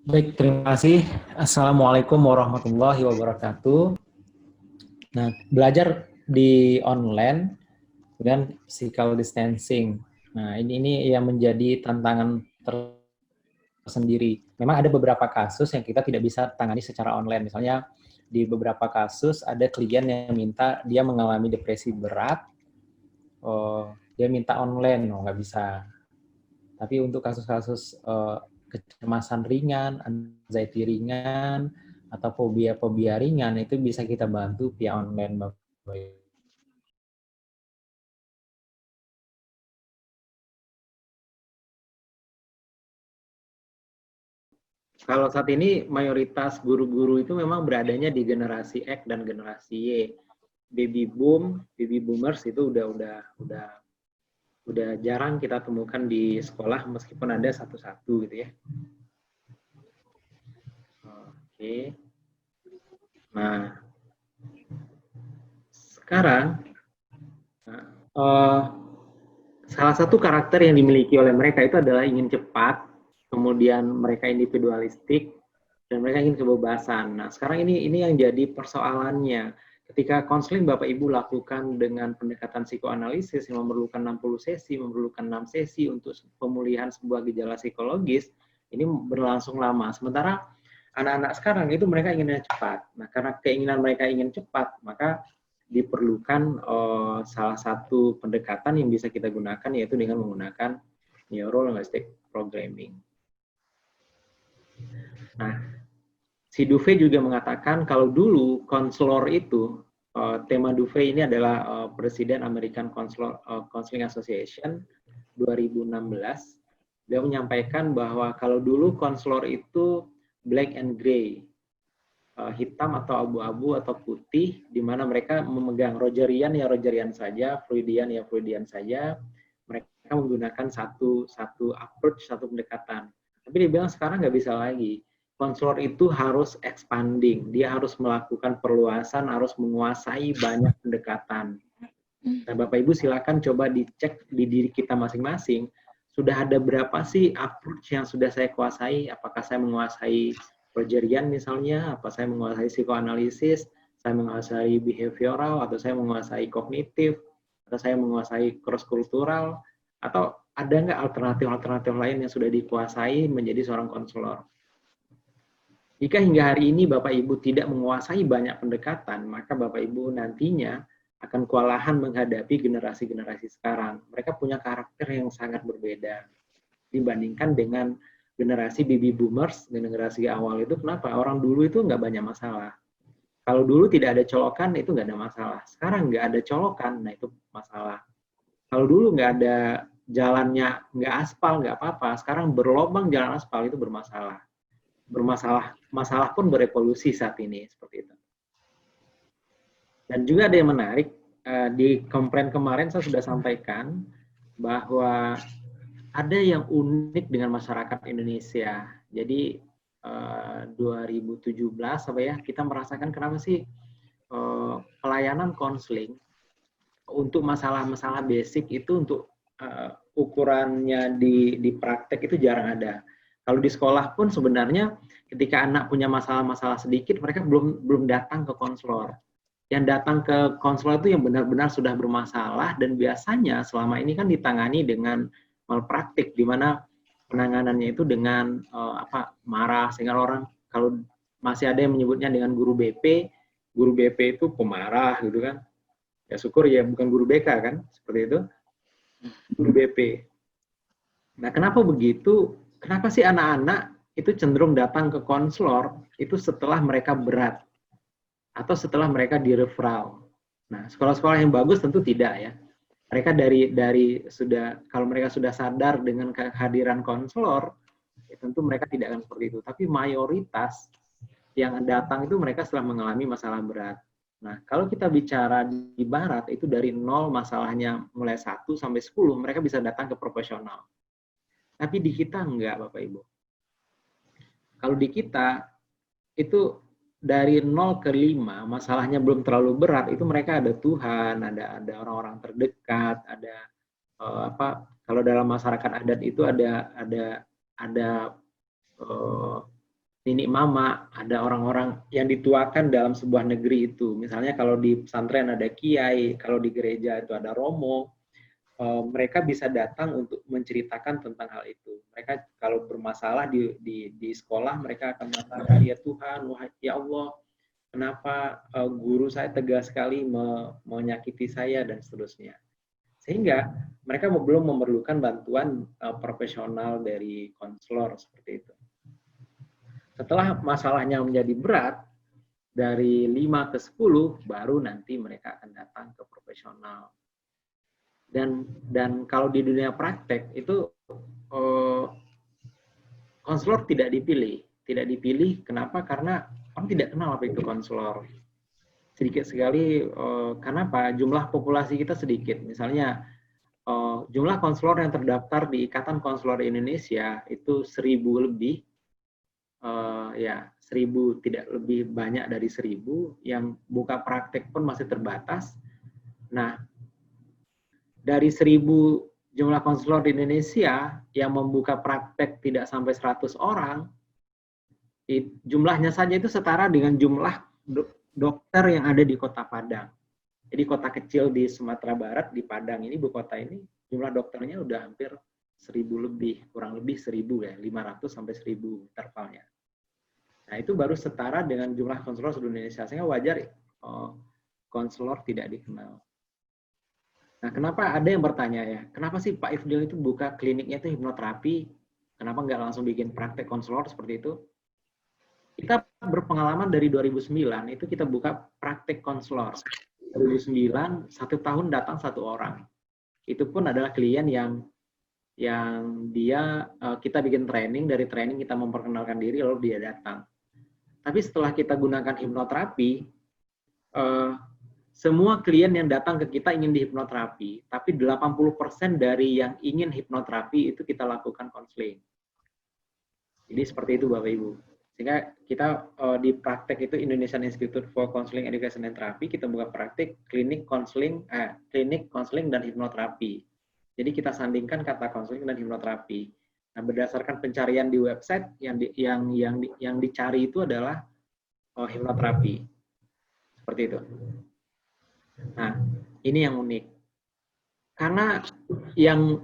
Baik, terima kasih. Assalamualaikum warahmatullahi wabarakatuh. Nah, belajar di online dan physical distancing. Nah, ini yang menjadi tantangan tersendiri. Memang ada beberapa kasus yang kita tidak bisa tangani secara online. Misalnya di beberapa kasus ada klien yang minta dia mengalami depresi berat, dia minta online, nggak bisa. Tapi untuk kasus-kasus kecemasan ringan, anxiety ringan, atau fobia-fobia ringan, itu bisa kita bantu via online, Bapak. Kalau saat ini mayoritas guru-guru itu memang beradanya di generasi X dan generasi Y. Baby boomers itu udah jarang kita temukan di sekolah meskipun ada satu-satu gitu ya. Oke. Nah, sekarang salah satu karakter yang dimiliki oleh mereka itu adalah ingin cepat, kemudian mereka individualistik, dan mereka ingin kebebasan. Nah, sekarang ini yang jadi persoalannya. Ketika konseling Bapak Ibu lakukan dengan pendekatan psikoanalisis yang memerlukan 60 sesi, memerlukan 6 sesi untuk pemulihan sebuah gejala psikologis, ini berlangsung lama. Sementara anak-anak sekarang itu mereka inginnya cepat. Nah, karena keinginan mereka ingin cepat, maka diperlukan salah satu pendekatan yang bisa kita gunakan yaitu dengan menggunakan Neuro Linguistic Programming. Nah, si Duve juga mengatakan kalau dulu konselor itu, tema Duve ini adalah Presiden American Counseling Association 2016, dia menyampaikan bahwa kalau dulu konselor itu black and gray, hitam atau abu-abu atau putih, di mana mereka memegang Rogerian ya Rogerian saja, Freudian ya Freudian saja, mereka menggunakan satu approach, satu pendekatan. Tapi dia bilang sekarang nggak bisa lagi. Konselor itu harus expanding, dia harus melakukan perluasan, harus menguasai banyak pendekatan. Nah, Bapak Ibu silakan coba dicek di diri kita masing-masing, sudah ada berapa sih approach yang sudah saya kuasai, apakah saya menguasai Rogerian misalnya, apa saya menguasai psikoanalisis, saya menguasai behavioral, atau saya menguasai kognitif, atau saya menguasai cross-kultural, atau ada nggak alternatif-alternatif lain yang sudah dikuasai menjadi seorang konselor. Jika hingga hari ini Bapak Ibu tidak menguasai banyak pendekatan, maka Bapak Ibu nantinya akan kewalahan menghadapi generasi-generasi sekarang. Mereka punya karakter yang sangat berbeda dibandingkan dengan generasi baby boomers, generasi awal itu. Kenapa? Orang dulu itu nggak banyak masalah. Kalau dulu tidak ada colokan, itu nggak ada masalah. Sekarang nggak ada colokan, nah itu masalah. Kalau dulu nggak ada jalannya, nggak aspal, nggak apa-apa. Sekarang berlobang jalan aspal, itu bermasalah. Masalah pun berevolusi saat ini, seperti itu. Dan juga ada yang menarik, di komplain kemarin saya sudah sampaikan bahwa ada yang unik dengan masyarakat Indonesia. Jadi 2017 apa ya, kita merasakan kenapa sih pelayanan konseling untuk masalah-masalah basic itu untuk ukurannya di praktek itu jarang ada. Kalau di sekolah pun sebenarnya ketika anak punya masalah-masalah sedikit, mereka belum datang ke konselor. Yang datang ke konselor itu yang benar-benar sudah bermasalah, dan biasanya selama ini kan ditangani dengan malpraktik, di mana penanganannya itu dengan marah, sehingga orang kalau masih ada yang menyebutnya dengan guru BP itu pemarah gitu kan. Ya syukur ya bukan guru BK kan, seperti itu. Guru BP. Nah, kenapa begitu? Kenapa sih anak-anak itu cenderung datang ke konselor itu setelah mereka berat atau setelah mereka direferral? Nah, sekolah-sekolah yang bagus tentu tidak ya. Mereka dari sudah, kalau mereka sudah sadar dengan kehadiran konselor, ya tentu mereka tidak akan seperti itu. Tapi mayoritas yang datang itu mereka setelah mengalami masalah berat. Nah, kalau kita bicara di barat itu dari 0 masalahnya mulai 1 sampai 10, mereka bisa datang ke profesional. Tapi di kita enggak, Bapak Ibu. Kalau di kita itu dari 0 ke 5, masalahnya belum terlalu berat, itu mereka ada Tuhan, ada orang-orang terdekat, ada kalau dalam masyarakat adat itu ada nenek mama, ada orang-orang yang dituakan dalam sebuah negeri itu. Misalnya kalau di pesantren ada kiai, kalau di gereja itu ada romo, mereka bisa datang untuk menceritakan tentang hal itu. Mereka kalau bermasalah di sekolah, mereka akan mengatakan, ya Tuhan, wahai ya Allah, kenapa guru saya tegas sekali menyakiti saya, dan seterusnya. Sehingga mereka belum memerlukan bantuan profesional dari konselor seperti itu. Setelah masalahnya menjadi berat, dari 5 ke 10, baru nanti mereka akan datang ke profesional. Dan kalau di dunia praktek itu konselor tidak dipilih. Kenapa? Karena orang tidak kenal apa itu konselor. Sedikit sekali. Kenapa? Jumlah populasi kita sedikit. Misalnya jumlah konselor yang terdaftar di Ikatan Konselor Indonesia itu 1.000 lebih. Ya 1.000, tidak lebih banyak dari 1.000. Yang buka praktek pun masih terbatas. Nah, dari 1.000 jumlah konselor di Indonesia yang membuka praktek tidak sampai 100 orang, jumlahnya saja itu setara dengan jumlah dokter yang ada di Kota Padang. Jadi kota kecil di Sumatera Barat, di Padang ini, ibu kota ini, jumlah dokternya udah hampir 1.000 lebih, kurang lebih 1.000 ya, 500 sampai 1.000 intervalnya. Nah, itu baru setara dengan jumlah konselor seluruh Indonesia. Sehingga wajar konselor tidak dikenal. Nah, kenapa ada yang bertanya ya, kenapa sih Pak Ifdil itu buka kliniknya itu hipnoterapi, kenapa nggak langsung bikin praktek konselor seperti itu? Kita berpengalaman dari 2009, itu kita buka praktek konselor. 2009, 1 tahun datang 1 orang. Itu pun adalah klien yang dia, kita bikin training, dari training kita memperkenalkan diri, lalu dia datang. Tapi setelah kita gunakan hipnoterapi, semua klien yang datang ke kita ingin dihipnoterapi, tapi 80% dari yang ingin hipnoterapi itu kita lakukan konseling. Jadi seperti itu Bapak Ibu. Sehingga kita di praktek itu Indonesian Institute for Counseling, Education and Therapy, kita buka praktek klinik konseling dan hipnoterapi. Jadi kita sandingkan kata konseling dan hipnoterapi. Nah, berdasarkan pencarian di website yang dicari itu adalah hipnoterapi. Seperti itu. Nah, ini yang unik. Karena yang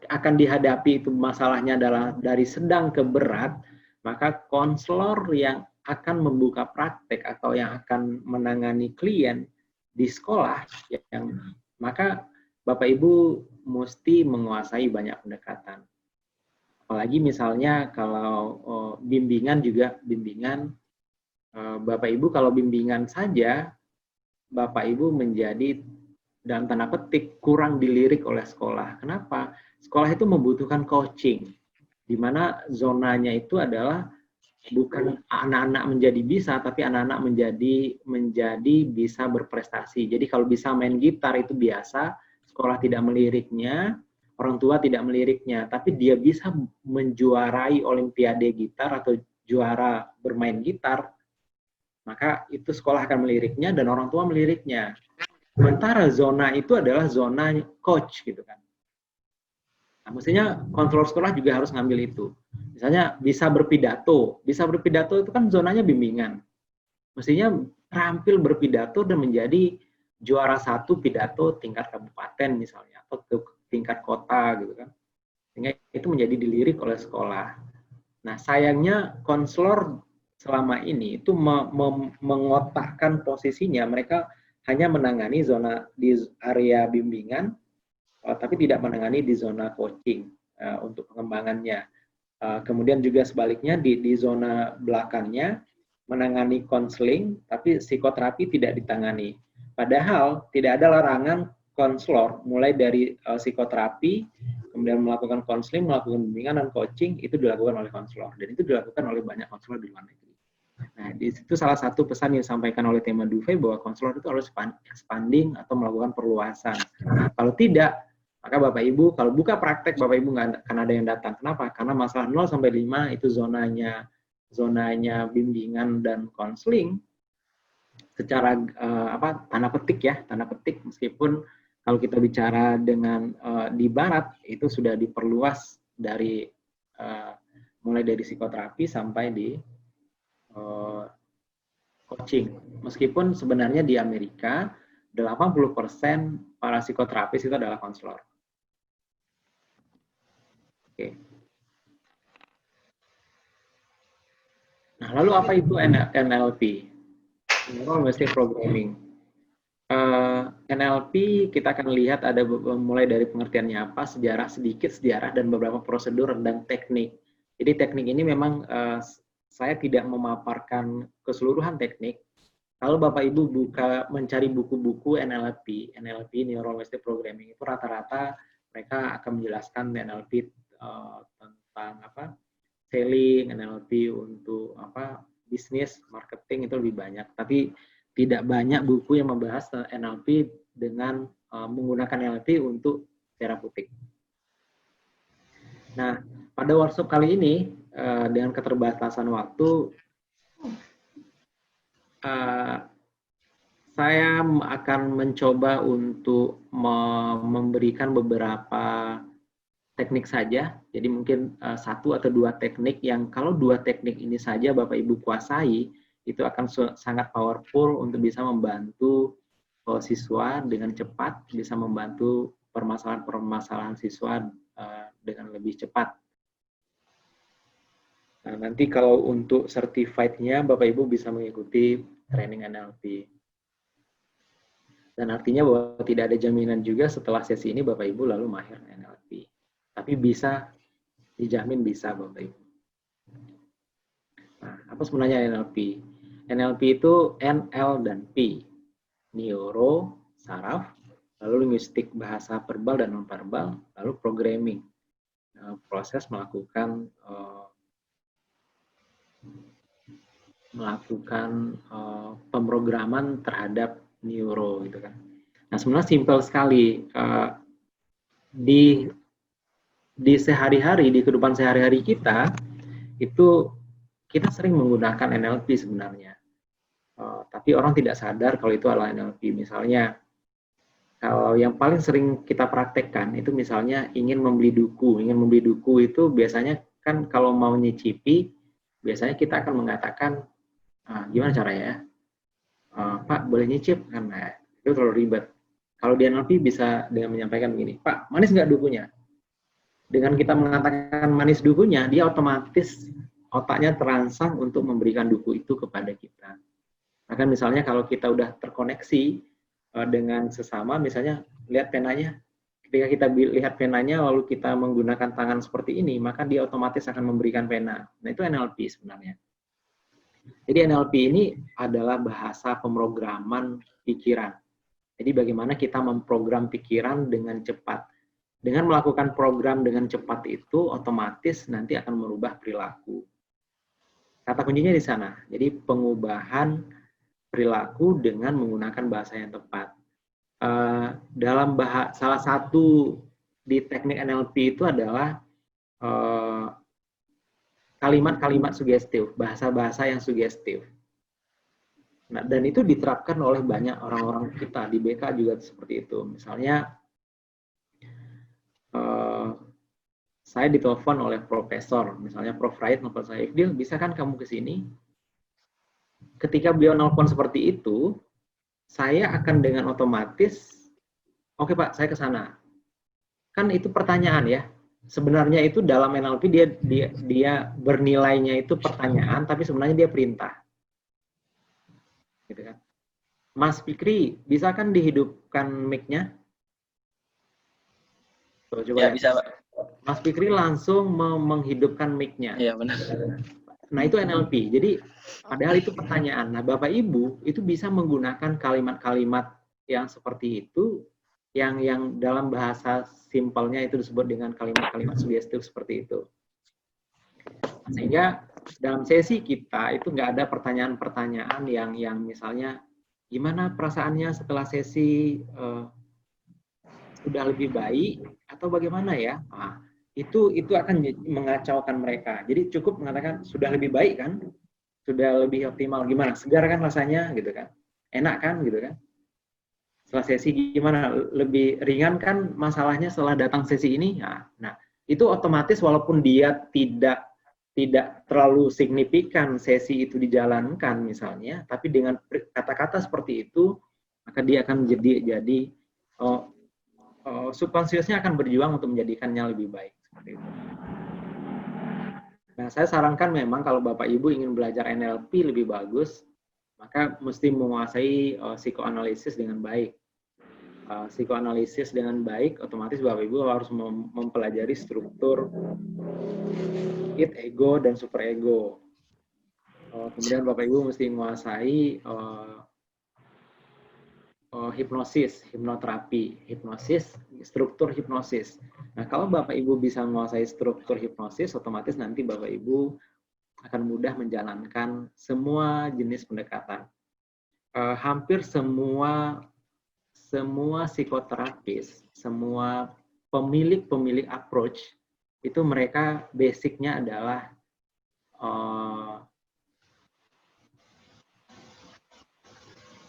akan dihadapi itu masalahnya adalah dari sedang ke berat, maka konselor yang akan membuka praktek atau yang akan menangani klien di sekolah, maka Bapak Ibu mesti menguasai banyak pendekatan. Apalagi misalnya kalau bimbingan, Bapak Ibu kalau bimbingan saja, Bapak Ibu menjadi dalam tanda petik kurang dilirik oleh sekolah. Kenapa? Sekolah itu membutuhkan coaching, di mana zonanya itu adalah bukan anak-anak menjadi bisa, tapi anak-anak menjadi bisa berprestasi. Jadi kalau bisa main gitar itu biasa, sekolah tidak meliriknya, orang tua tidak meliriknya, tapi dia bisa menjuarai olimpiade gitar atau juara bermain gitar, maka itu sekolah akan meliriknya dan orang tua meliriknya. Sementara zona itu adalah zona coach gitu kan. Nah, mestinya konselor sekolah juga harus ngambil itu. Misalnya bisa berpidato itu kan zonanya bimbingan. Mestinya terampil berpidato dan menjadi juara 1 pidato tingkat kabupaten misalnya, atau tingkat kota gitu kan. Sehingga itu menjadi dilirik oleh sekolah. Nah, sayangnya konselor selama ini itu mengotakkan posisinya, mereka hanya menangani zona di area bimbingan, tapi tidak menangani di zona coaching untuk pengembangannya. Kemudian juga sebaliknya di zona belakangnya menangani konseling, tapi psikoterapi tidak ditangani. Padahal tidak ada larangan konselor mulai dari psikoterapi, kemudian melakukan konseling, melakukan bimbingan dan coaching, itu dilakukan oleh konselor, dan itu dilakukan oleh banyak konselor di luar negeri. Nah, di situ salah satu pesan yang disampaikan oleh tema Duve bahwa konselor itu harus expanding atau melakukan perluasan. Nah, kalau tidak, maka Bapak Ibu kalau buka praktek, Bapak Ibu nggak akan ada yang datang. Kenapa? Karena masalah 0 sampai 5 itu zonanya bimbingan dan konseling secara tanda petik, meskipun kalau kita bicara dengan di barat itu sudah diperluas dari mulai dari psikoterapi sampai di uh, coaching. Meskipun sebenarnya di Amerika 80% para psikoterapis itu adalah konselor. Oke. Nah, lalu apa itu NLP? Neural Linguistic Programming. NLP kita akan lihat ada mulai dari pengertiannya apa, sedikit sejarah dan beberapa prosedur dan teknik. Jadi teknik ini memang saya tidak memaparkan keseluruhan teknik. Kalau Bapak Ibu mencari buku-buku NLP, Neural Linguistic Programming, itu rata-rata mereka akan menjelaskan NLP tentang apa, selling, NLP untuk apa, bisnis, marketing itu lebih banyak. Tapi tidak banyak buku yang membahas NLP dengan menggunakan NLP untuk terapeutik. Nah, pada workshop kali ini dengan keterbatasan waktu, saya akan mencoba untuk memberikan beberapa teknik saja. Jadi mungkin satu atau dua teknik yang kalau dua teknik ini saja Bapak Ibu kuasai, itu akan sangat powerful untuk bisa membantu siswa dengan cepat, bisa membantu permasalahan-permasalahan siswa dengan lebih cepat. Nah, nanti kalau untuk certified-nya, Bapak Ibu bisa mengikuti training NLP. Dan artinya bahwa tidak ada jaminan juga setelah sesi ini Bapak Ibu lalu mahir NLP. Tapi bisa, dijamin bisa Bapak Ibu. Nah, apa sebenarnya NLP? NLP itu NL dan P. Neuro, saraf, lalu linguistik, bahasa verbal dan non-verbal, lalu programming. Proses melakukan pemrograman terhadap neuro gitu kan. Nah, sebenarnya simpel sekali. Di sehari-hari, di kehidupan sehari-hari kita, itu kita sering menggunakan NLP sebenarnya. Tapi orang tidak sadar kalau itu adalah NLP. Misalnya, kalau yang paling sering kita praktekkan itu misalnya ingin membeli duku. Ingin membeli duku itu biasanya kan kalau mau nyicipi, biasanya kita akan mengatakan, gimana caranya? Pak, boleh nyicip? Karena itu terlalu ribet. Kalau di NLP bisa dengan menyampaikan begini, Pak, manis nggak dukunya? Dengan kita mengatakan manis dukunya, dia otomatis otaknya terangsang untuk memberikan duku itu kepada kita. Bahkan misalnya kalau kita udah terkoneksi dengan sesama, misalnya lihat penanya, ketika kita lihat penanya lalu kita menggunakan tangan seperti ini, maka dia otomatis akan memberikan pena. Nah, itu NLP sebenarnya. Jadi NLP ini adalah bahasa pemrograman pikiran. Jadi bagaimana kita memprogram pikiran dengan cepat. Dengan melakukan program dengan cepat itu, otomatis nanti akan merubah perilaku. Kata kuncinya di sana. Jadi pengubahan perilaku dengan menggunakan bahasa yang tepat. Dalam salah satu di teknik NLP itu adalah kalimat-kalimat sugestif, bahasa-bahasa yang sugestif. Nah, dan itu diterapkan oleh banyak orang-orang kita, di BK juga seperti itu. Misalnya, saya ditelepon oleh profesor, misalnya Prof. Raid nelfon saya, Ifdil, bisa kan kamu ke sini? Ketika beliau nelfon seperti itu, saya akan dengan otomatis, oke Pak, saya ke sana. Kan itu pertanyaan ya. Sebenarnya itu dalam NLP dia bernilainya itu pertanyaan, tapi sebenarnya dia perintah. Gitu kan. Mas Fikri, bisa kan dihidupkan mic-nya? Coba ya, bisa Pak. Mas Fikri langsung menghidupkan mic-nya. Iya, benar. Nah, itu NLP. Jadi, padahal itu pertanyaan. Nah, Bapak Ibu itu bisa menggunakan kalimat-kalimat yang seperti itu, yang dalam bahasa simpelnya itu disebut dengan kalimat-kalimat sugestif seperti itu. Sehingga dalam sesi kita itu nggak ada pertanyaan-pertanyaan yang misalnya, gimana perasaannya setelah sesi, sudah lebih baik atau bagaimana ya? Nah, itu akan mengacaukan mereka. Jadi cukup mengatakan sudah lebih baik kan, sudah lebih optimal, gimana? Segar kan rasanya gitu kan, enak kan gitu kan? Setelah sesi gimana? Lebih ringan kan masalahnya setelah datang sesi ini? Nah itu otomatis walaupun dia tidak tidak terlalu signifikan sesi itu dijalankan misalnya, tapi dengan kata-kata seperti itu, maka dia akan jadi subconsciousnya akan berjuang untuk menjadikannya lebih baik. Seperti itu. Nah, saya sarankan memang kalau Bapak Ibu ingin belajar NLP lebih bagus, maka mesti menguasai psikoanalisis dengan baik. Psikoanalisis dengan baik, otomatis Bapak Ibu harus mempelajari struktur id, ego, dan superego. Kemudian Bapak Ibu mesti menguasai hipnosis, hipnoterapi, hipnosis, struktur hipnosis. Nah, kalau Bapak Ibu bisa menguasai struktur hipnosis, otomatis nanti Bapak Ibu akan mudah menjalankan semua jenis pendekatan. Hampir semua psikoterapis, semua pemilik approach, itu mereka basicnya adalah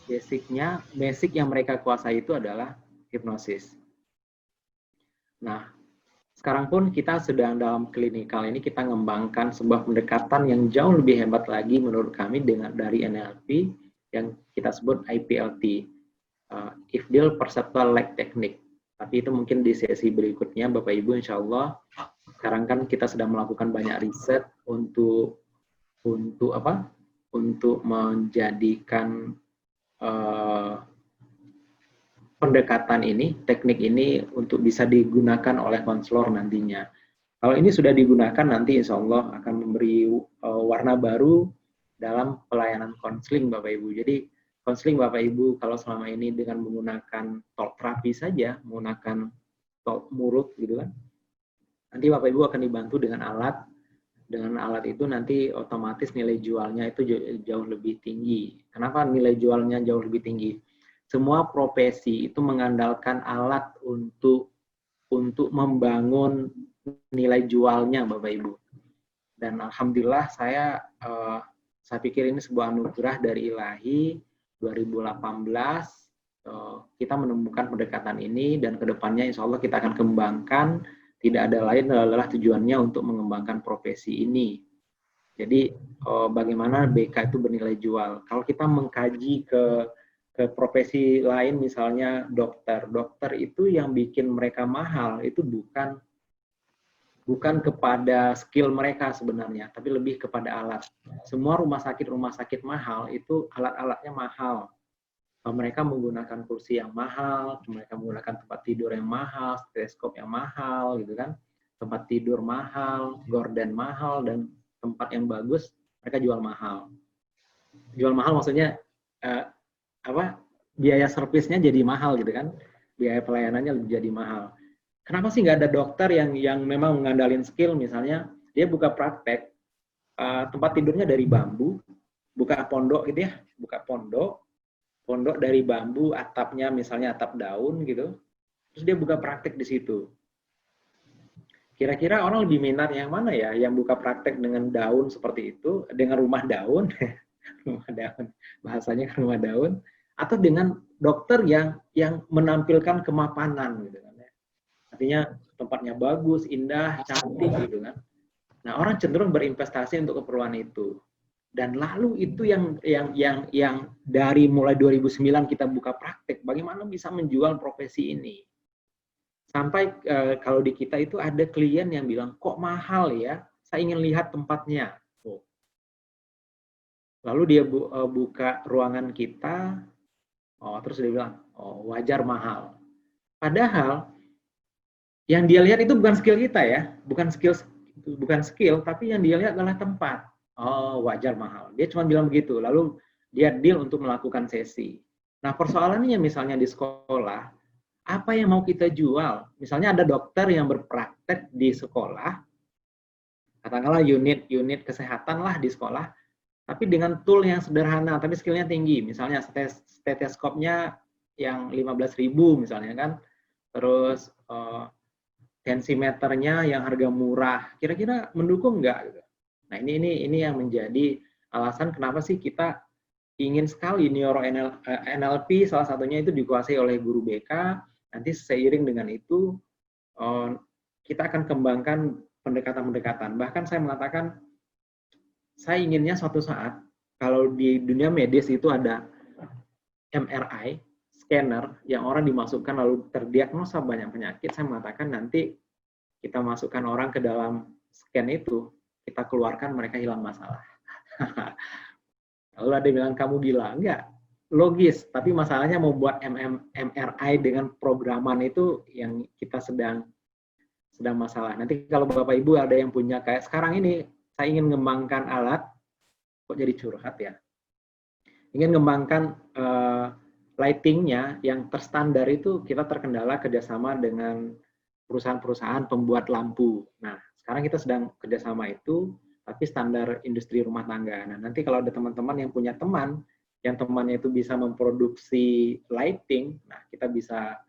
basic yang mereka kuasai itu adalah hipnosis. Nah, sekarang pun kita sedang dalam klinikal ini kita mengembangkan sebuah pendekatan yang jauh lebih hebat lagi menurut kami dari NLP yang kita sebut IPLT, Ideal Perceptual Like Technique. Tapi itu mungkin di sesi berikutnya Bapak Ibu insya Allah. Sekarang kan kita sedang melakukan banyak riset untuk menjadikan pendekatan ini, teknik ini untuk bisa digunakan oleh konselor nantinya. Kalau ini sudah digunakan nanti insya Allah akan memberi warna baru dalam pelayanan konseling Bapak Ibu. Jadi konseling Bapak Ibu kalau selama ini dengan menggunakan talk terapi saja, menggunakan talk mulut gitu kan, nanti Bapak Ibu akan dibantu dengan alat. Dengan alat itu nanti otomatis nilai jualnya itu jauh lebih tinggi. Kenapa nilai jualnya jauh lebih tinggi? Semua profesi itu mengandalkan alat untuk membangun nilai jualnya, Bapak Ibu. Dan alhamdulillah saya pikir ini sebuah anugerah dari Ilahi. 2018 kita menemukan pendekatan ini dan kedepannya insya Allah kita akan kembangkan. Tidak ada lain adalah tujuannya untuk mengembangkan profesi ini. Jadi bagaimana BK itu bernilai jual. Kalau kita mengkaji ke profesi lain, misalnya dokter itu yang bikin mereka mahal itu bukan kepada skill mereka sebenarnya, tapi lebih kepada alat. Semua rumah sakit mahal itu alat-alatnya mahal. Mereka menggunakan kursi yang mahal, mereka menggunakan tempat tidur yang mahal, stetoskop yang mahal, gitu kan, tempat tidur mahal, gorden mahal, dan tempat yang bagus mereka jual mahal. Jual mahal maksudnya biaya servisnya jadi mahal, gitu kan, biaya pelayanannya jadi mahal. Kenapa sih nggak ada dokter yang memang mengandalkan skill, misalnya dia buka praktek, tempat tidurnya dari bambu, buka pondok gitu ya, buka pondok dari bambu, atapnya misalnya atap daun gitu, terus dia buka praktek di situ. Kira-kira orang lebih minat yang mana ya? Yang buka praktek dengan daun seperti itu, dengan rumah daun, rumah daun, bahasanya kan rumah daun, atau dengan dokter yang menampilkan kemapanan gitu kan ya. Artinya tempatnya bagus, indah, cantik gitu kan. Nah, orang cenderung berinvestasi untuk keperluan itu. Dan lalu itu yang dari mulai 2009 kita buka praktek, bagaimana bisa menjual profesi ini. Sampai kalau di kita itu ada klien yang bilang, kok mahal ya, saya ingin lihat tempatnya. Lalu dia buka ruangan kita, terus dia bilang, wajar mahal. Padahal yang dia lihat itu bukan skill kita ya, bukan skill, tapi yang dia lihat adalah tempat. Wajar mahal. Dia cuma bilang begitu. Lalu dia deal untuk melakukan sesi. Nah, persoalannya misalnya di sekolah, apa yang mau kita jual? Misalnya ada dokter yang berpraktek di sekolah, katakanlah unit kesehatan lah di sekolah, tapi dengan tool yang sederhana, tapi skillnya tinggi. Misalnya stetoskopnya yang 15.000 misalnya kan, terus tensimeternya yang harga murah. Kira-kira mendukung nggak? Nah, ini yang menjadi alasan kenapa sih kita ingin sekali NLP salah satunya itu dikuasai oleh guru BK. Nanti seiring dengan itu kita akan kembangkan pendekatan-pendekatan. Bahkan saya mengatakan saya inginnya suatu saat, kalau di dunia medis itu ada MRI, scanner, yang orang dimasukkan lalu terdiagnosa banyak penyakit, saya mengatakan nanti kita masukkan orang ke dalam scan itu, kita keluarkan mereka hilang masalah. Lalu ada yang bilang, kamu gila. Enggak, logis. Tapi masalahnya mau buat MRI dengan programan itu yang kita sedang masalah. Nanti kalau Bapak Ibu ada yang punya, kayak sekarang ini, saya ingin mengembangkan alat, kok jadi curhat ya? Ingin mengembangkan lightingnya yang terstandar itu, kita terkendala kerjasama dengan perusahaan-perusahaan pembuat lampu. Nah, sekarang kita sedang kerjasama itu, tapi standar industri rumah tangga. Nah, nanti kalau ada teman-teman yang punya teman, yang temannya itu bisa memproduksi lighting, nah kita bisa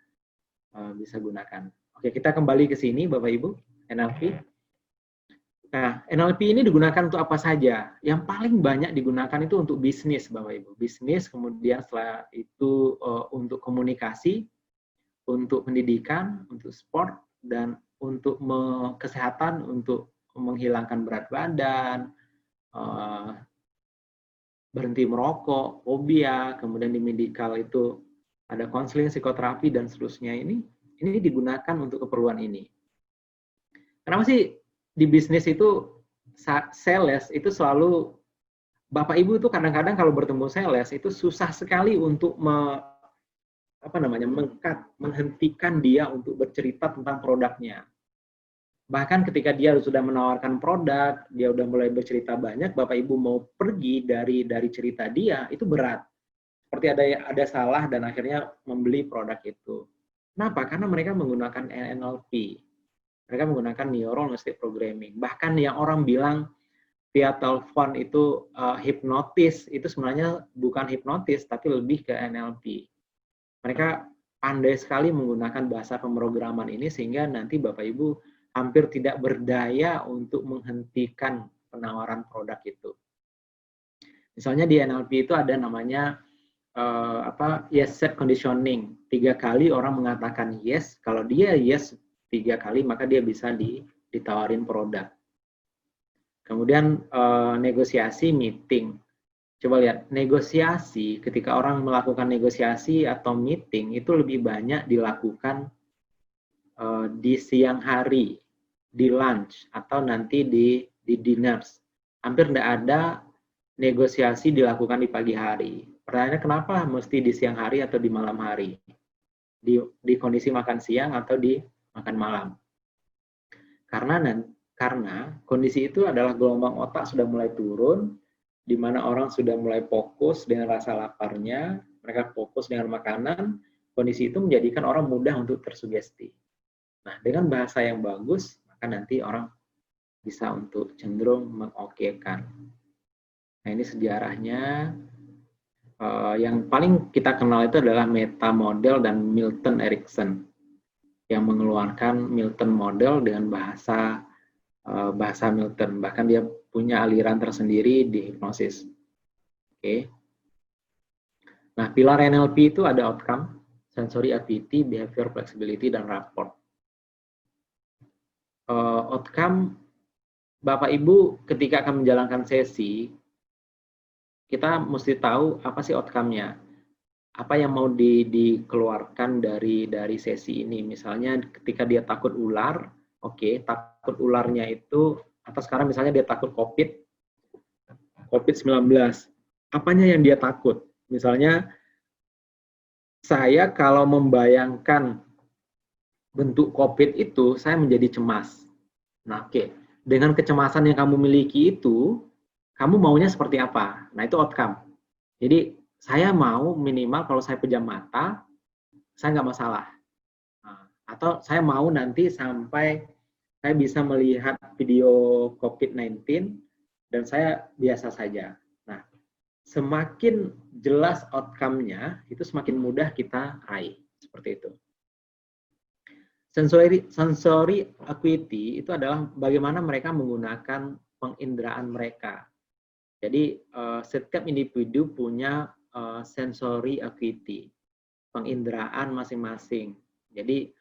gunakan. Oke, kita kembali ke sini, Bapak Ibu, NLP. Nah, NLP ini digunakan untuk apa saja? Yang paling banyak digunakan itu untuk bisnis, Bapak Ibu. Bisnis, kemudian setelah itu untuk komunikasi, untuk pendidikan, untuk sport, dan untuk kesehatan, untuk menghilangkan berat badan, berhenti merokok, fobia, kemudian di medikal itu ada konseling, psikoterapi, dan seterusnya. Ini digunakan untuk keperluan ini. Kenapa sih di bisnis itu sales itu selalu, Bapak Ibu itu kadang-kadang kalau bertemu sales itu susah sekali untuk menghentikan dia untuk bercerita tentang produknya. Bahkan ketika dia sudah menawarkan produk, dia udah mulai bercerita banyak, Bapak Ibu mau pergi dari cerita dia, itu berat. Seperti ada salah dan akhirnya membeli produk itu. Kenapa? Karena mereka menggunakan NLP. Mereka menggunakan Neuro Linguistic Programming. Bahkan yang orang bilang via telepon itu hipnotis, itu sebenarnya bukan hipnotis, tapi lebih ke NLP. Mereka pandai sekali menggunakan bahasa pemrograman ini, sehingga nanti Bapak Ibu hampir tidak berdaya untuk menghentikan penawaran produk itu. Misalnya di NLP itu ada namanya yes set conditioning. 3 kali orang mengatakan yes, kalau dia yes 3 kali maka dia bisa ditawarin produk. Kemudian negosiasi, meeting. Coba lihat, negosiasi, ketika orang melakukan negosiasi atau meeting itu lebih banyak dilakukan di siang hari, di lunch, atau nanti di dinners. Hampir tidak ada negosiasi dilakukan di pagi hari. Pertanyaannya kenapa mesti di siang hari atau di malam hari? Di kondisi makan siang atau di makan malam? Karena kondisi itu adalah gelombang otak sudah mulai turun, di mana orang sudah mulai fokus dengan rasa laparnya, mereka fokus dengan makanan, kondisi itu menjadikan orang mudah untuk tersugesti. Nah, dengan bahasa yang bagus, maka nanti orang bisa untuk cenderung mengokekan. Nah, ini sejarahnya. Yang paling kita kenal itu adalah Meta Model dan Milton Erickson, yang mengeluarkan Milton Model dengan bahasa Milton. Bahkan dia punya aliran tersendiri di hipnosis. Oke. Nah, pilar NLP itu ada outcome, sensory acuity, behavior flexibility, dan rapport. Outcome, Bapak Ibu ketika akan menjalankan sesi, kita mesti tahu apa sih outcome-nya. Apa yang mau dikeluarkan dari sesi ini. Misalnya ketika dia takut ular, oke, takut ularnya itu, atau sekarang misalnya dia takut COVID-19. Apanya yang dia takut? Misalnya, saya kalau membayangkan bentuk COVID itu, saya menjadi cemas. Nah, oke. Dengan kecemasan yang kamu miliki itu, kamu maunya seperti apa? Nah, itu outcome. Jadi, saya mau minimal kalau saya pejam mata, saya nggak masalah. Nah, atau saya mau nanti sampai saya bisa melihat video COVID-19 dan saya biasa saja. Nah, semakin jelas outcome-nya, itu semakin mudah kita raih. Seperti itu. Sensory acuity itu adalah bagaimana mereka menggunakan penginderaan mereka. Jadi setiap individu punya sensory acuity, penginderaan masing-masing. Jadi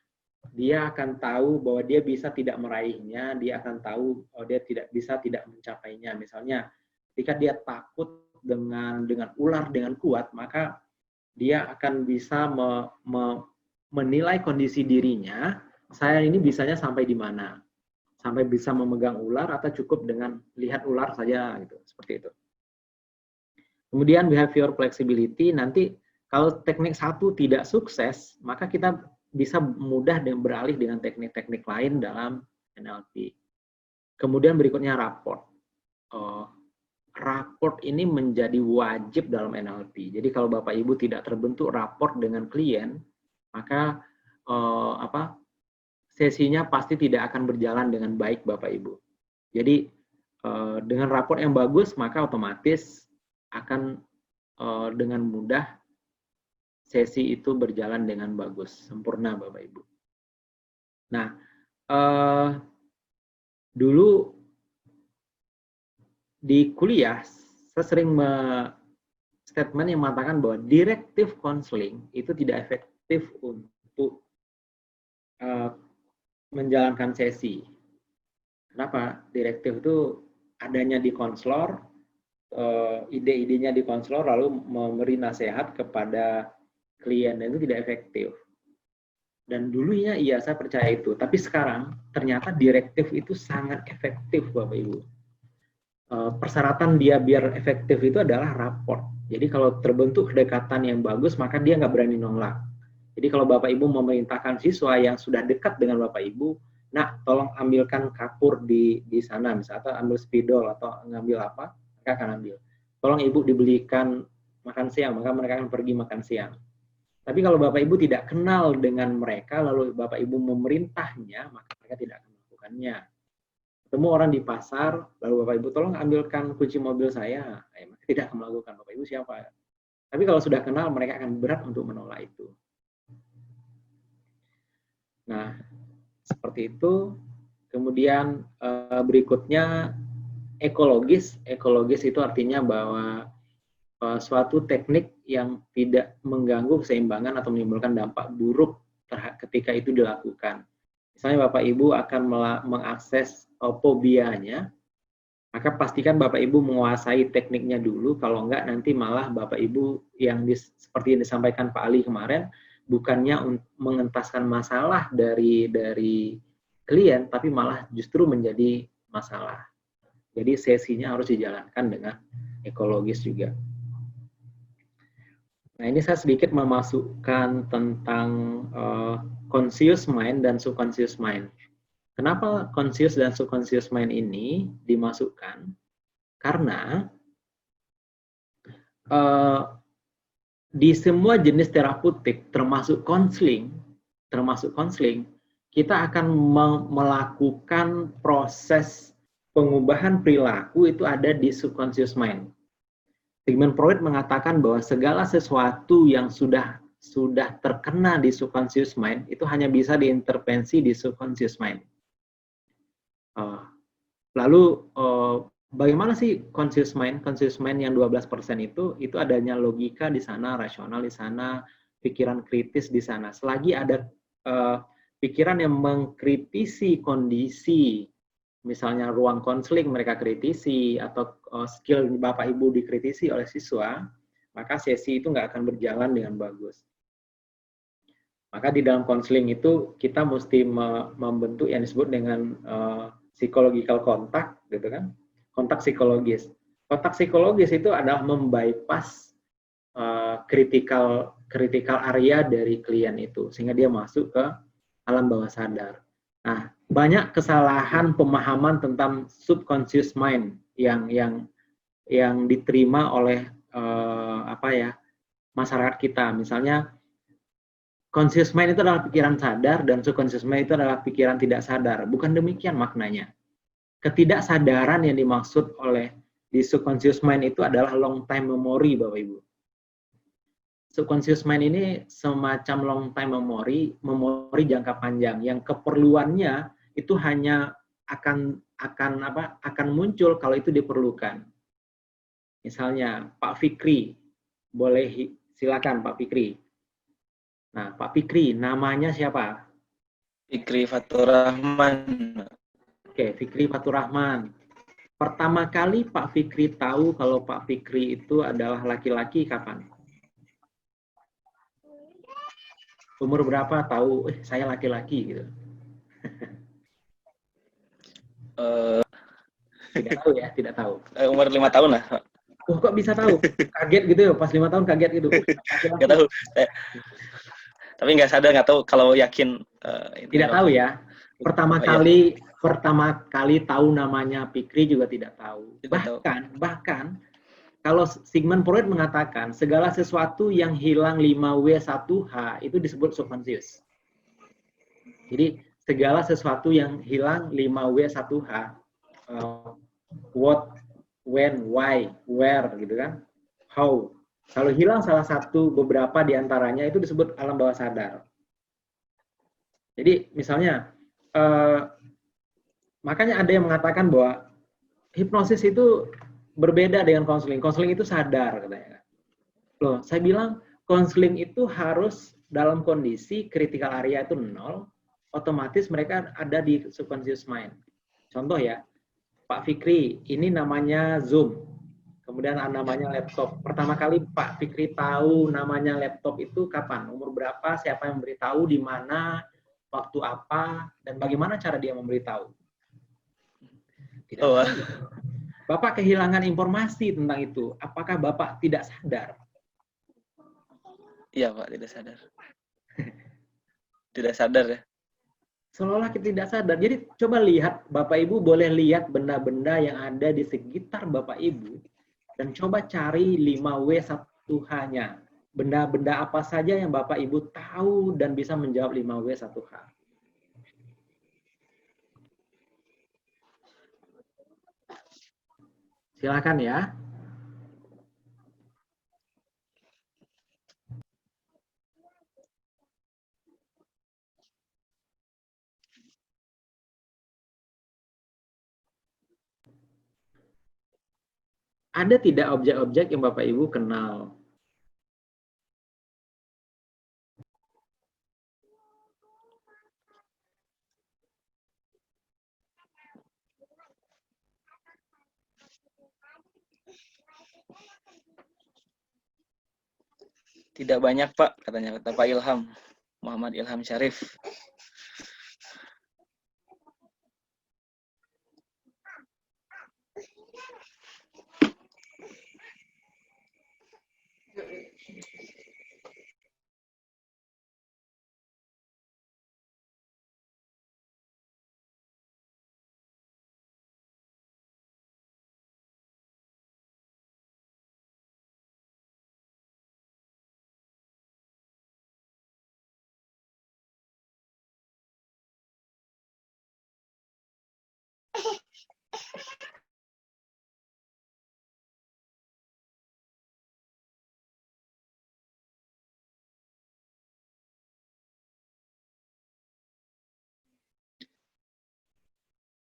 dia akan tahu bahwa dia bisa tidak meraihnya, dia akan tahu bahwa dia tidak bisa tidak mencapainya. Misalnya Ketika dia takut dengan ular dengan kuat, maka dia akan bisa menilai kondisi dirinya, saya ini bisanya sampai di mana. Sampai bisa memegang ular atau cukup dengan lihat ular saja gitu, seperti itu. Kemudian behavior flexibility, nanti kalau teknik satu tidak sukses, maka kita bisa mudah beralih dengan teknik-teknik lain dalam NLP. Kemudian berikutnya rapport. Rapport ini menjadi wajib dalam NLP. Jadi kalau Bapak Ibu tidak terbentuk rapport dengan klien, maka sesinya pasti tidak akan berjalan dengan baik Bapak Ibu. Jadi dengan rapport yang bagus, maka otomatis akan dengan mudah sesi itu berjalan dengan bagus, sempurna Bapak Ibu. Nah, dulu di kuliah, saya sering statement yang mengatakan bahwa directive counseling itu tidak efektif untuk menjalankan sesi. Kenapa? Direktif itu adanya di konselor, ide-idenya di konselor, lalu memberi nasihat kepada klien, itu tidak efektif. Dan dulunya iya, saya percaya itu. Tapi sekarang ternyata direktif itu sangat efektif, Bapak Ibu. Persyaratan dia biar efektif itu adalah rapport. Jadi kalau terbentuk kedekatan yang bagus, maka dia nggak berani nolak. Jadi kalau Bapak Ibu memerintahkan siswa yang sudah dekat dengan Bapak Ibu, nah tolong ambilkan kapur di sana, misalnya, atau ambil spidol, atau ngambil apa, mereka akan ambil. Tolong Ibu dibelikan makan siang, maka mereka akan pergi makan siang. Tapi kalau Bapak Ibu tidak kenal dengan mereka, lalu Bapak Ibu memerintahnya, maka mereka tidak akan melakukannya. Ketemu orang di pasar, lalu Bapak Ibu tolong ambilkan kunci mobil saya, mereka tidak akan melakukan. Bapak Ibu siapa? Tapi kalau sudah kenal, mereka akan berat untuk menolak itu. Nah, seperti itu. Kemudian berikutnya ekologis. Ekologis itu artinya bahwa suatu teknik yang tidak mengganggu keseimbangan atau menimbulkan dampak buruk ketika itu dilakukan. Misalnya Bapak Ibu akan mengakses fobianya, maka pastikan Bapak Ibu menguasai tekniknya dulu, kalau enggak nanti malah Bapak Ibu yang seperti yang disampaikan Pak Ali kemarin, bukannya mengentaskan masalah dari klien, tapi malah justru menjadi masalah. Jadi sesinya harus dijalankan dengan ekologis juga. Nah, ini saya sedikit memasukkan tentang conscious mind dan subconscious mind. Kenapa conscious dan subconscious mind ini dimasukkan? Karena di semua jenis terapeutik, termasuk konseling, kita akan melakukan proses pengubahan perilaku itu ada di subconscious mind. Sigmund Freud mengatakan bahwa segala sesuatu yang sudah terkena di subconscious mind itu hanya bisa diintervensi di subconscious mind. Lalu bagaimana sih conscious mind? Conscious mind yang 12% itu adanya logika di sana, rasional di sana, pikiran kritis di sana. Selagi ada pikiran yang mengkritisi kondisi, misalnya ruang konseling mereka kritisi, atau skill Bapak Ibu dikritisi oleh siswa, maka sesi itu nggak akan berjalan dengan bagus. Maka di dalam konseling itu kita mesti membentuk yang disebut dengan psychological contact, gitu kan? Kontak psikologis. Kontak psikologis itu adalah membypass critical area dari klien itu, sehingga dia masuk ke alam bawah sadar. Nah, banyak kesalahan pemahaman tentang subconscious mind yang diterima oleh masyarakat kita. Misalnya, conscious mind itu adalah pikiran sadar dan subconscious mind itu adalah pikiran tidak sadar. Bukan demikian maknanya. Ketidaksadaran yang dimaksud oleh di subconscious mind itu adalah long time memory, Bapak Ibu. Subconscious mind ini semacam long time memory jangka panjang yang keperluannya itu hanya akan muncul kalau itu diperlukan. Misalnya Pak Fikri, boleh silakan Pak Fikri. Nah, Pak Fikri, namanya siapa? Fikri Fatur Rahman. Oke, Fikri Fatur Rahman. Pertama kali Pak Fikri tahu kalau Pak Fikri itu adalah laki-laki kapan? Umur berapa tahu, saya laki-laki gitu? Tidak tahu ya, tidak tahu. Umur 5 tahun lah. Oh, kok bisa tahu? Kaget gitu ya, pas 5 tahun kaget gitu. Nggak tahu. Tapi nggak sadar, nggak tahu kalau yakin. Tidak tahu ya. Pertama kali tahu namanya Fikri juga tidak tahu. Bahkan kalau Sigmund Freud mengatakan segala sesuatu yang hilang 5W1H itu disebut subconscious. Jadi segala sesuatu yang hilang 5W1H, what, when, why, where, gitu kan, how. Kalau hilang salah satu, beberapa diantaranya itu disebut alam bawah sadar. Jadi misalnya, makanya ada yang mengatakan bahwa hipnosis itu berbeda dengan konseling. Konseling itu sadar katanya. Loh, saya bilang konseling itu harus dalam kondisi critical area itu 0, otomatis mereka ada di subconscious mind. Contoh ya, Pak Fikri, ini namanya Zoom, kemudian namanya laptop. Pertama kali Pak Fikri tahu namanya laptop itu kapan? Umur berapa? Siapa yang memberitahu? Di mana? Waktu apa? Dan bagaimana cara dia memberitahu? Tidak tahu. Bapak kehilangan informasi tentang itu. Apakah Bapak tidak sadar? Iya, Pak, tidak sadar. Tidak sadar ya. Seolah-olah kita tidak sadar. Jadi coba lihat, Bapak Ibu boleh lihat benda-benda yang ada di sekitar Bapak Ibu dan coba cari 5W1H-nya. Benda-benda apa saja yang Bapak Ibu tahu dan bisa menjawab 5W1H. Silakan ya. Ada tidak objek-objek yang Bapak Ibu kenal? Tidak banyak, Pak, katanya, kata Pak Ilham. Muhammad Ilham Syarif.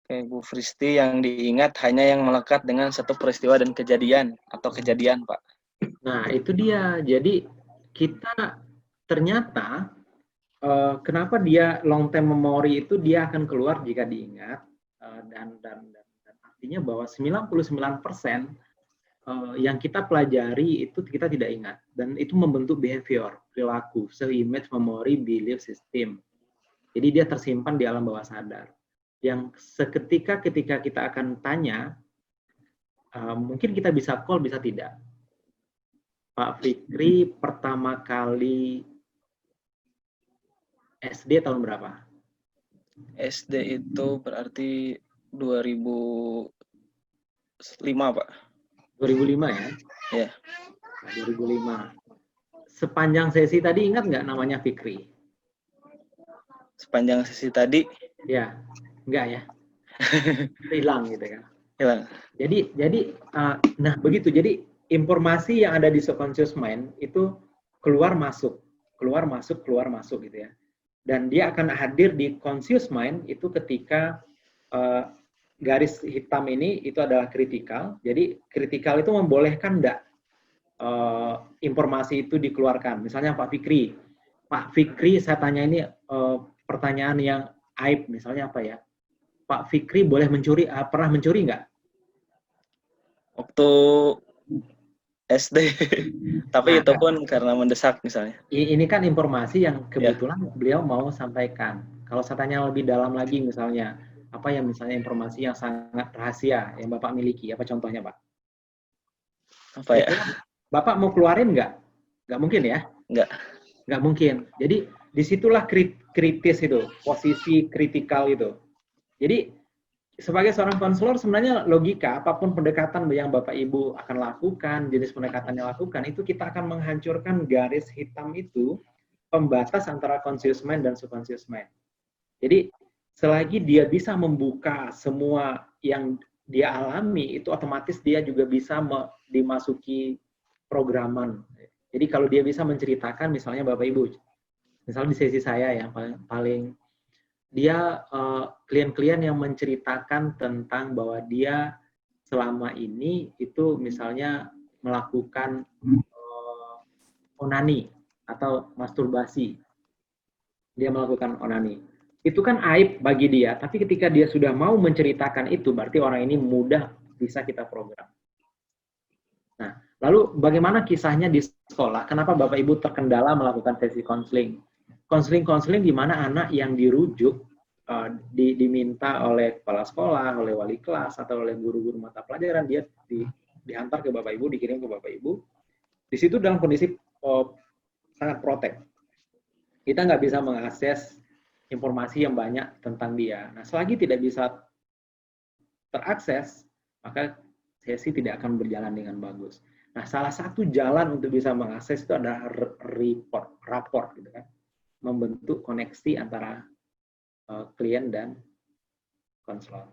Oke, Bu Fristi, yang diingat hanya yang melekat dengan satu peristiwa dan kejadian atau kejadian, Pak. Nah, itu dia. Jadi kita ternyata kenapa dia long term memory itu dia akan keluar jika diingat dan artinya bahwa 99% yang kita pelajari itu kita tidak ingat dan itu membentuk behavior, perilaku, image, memory, belief system. Jadi dia tersimpan di alam bawah sadar. Yang seketika ketika kita akan tanya, mungkin kita bisa call, bisa tidak. Pak Fikri pertama kali SD tahun berapa? SD itu berarti 2005, Pak. 2005 ya? Ya. Nah, 2005. Sepanjang sesi tadi ingat nggak namanya Fikri? Sepanjang sesi tadi? Ya, enggak ya? Hilang gitu kan? Hilang. Jadi, nah begitu. Jadi informasi yang ada di subconscious mind itu keluar masuk gitu ya. Dan dia akan hadir di conscious mind itu ketika garis hitam ini itu adalah kritikal. Jadi kritikal itu membolehkan enggak informasi itu dikeluarkan. Misalnya Pak Fikri saya tanya ini pertanyaan yang aib, misalnya apa ya? Pak Fikri boleh mencuri, pernah mencuri enggak? Waktu SD. Tapi itu Nah, pun karena mendesak misalnya. ini kan informasi yang Ya, kebetulan beliau mau sampaikan. Kalau saya tanya lebih dalam lagi misalnya, apa yang misalnya informasi yang sangat rahasia yang Bapak miliki, apa contohnya Pak? apa ya? Kira-kira Bapak mau keluarin nggak? Nggak mungkin ya? Enggak. Nggak mungkin. Jadi disitulah kritis itu, posisi kritikal itu. Jadi sebagai seorang konselor sebenarnya logika apapun pendekatan yang Bapak Ibu akan lakukan, jenis pendekatan yang lakukan itu kita akan menghancurkan garis hitam itu pembatas antara conscious mind dan subconscious mind. Jadi selagi dia bisa membuka semua yang dia alami itu otomatis dia juga bisa dimasuki programan. Jadi kalau dia bisa menceritakan misalnya Bapak Ibu, misalnya di sesi saya yang paling dia klien-klien yang menceritakan tentang bahwa dia selama ini itu misalnya melakukan onani atau masturbasi. Dia melakukan onani. Itu kan aib bagi dia, tapi ketika dia sudah mau menceritakan itu, berarti orang ini mudah bisa kita program. Nah, lalu bagaimana kisahnya di sekolah? Kenapa Bapak Ibu terkendala melakukan sesi konseling? Konseling di mana anak yang dirujuk diminta oleh kepala sekolah, oleh wali kelas, atau oleh guru-guru mata pelajaran, dia diantar ke Bapak Ibu, dikirim ke Bapak Ibu. Di situ dalam kondisi sangat protek. Kita nggak bisa mengakses informasi yang banyak tentang dia. Nah, selagi tidak bisa terakses, maka sesi tidak akan berjalan dengan bagus. Nah, salah satu jalan untuk bisa mengakses itu adalah raport, gitu kan, membentuk koneksi antara klien dan konselor.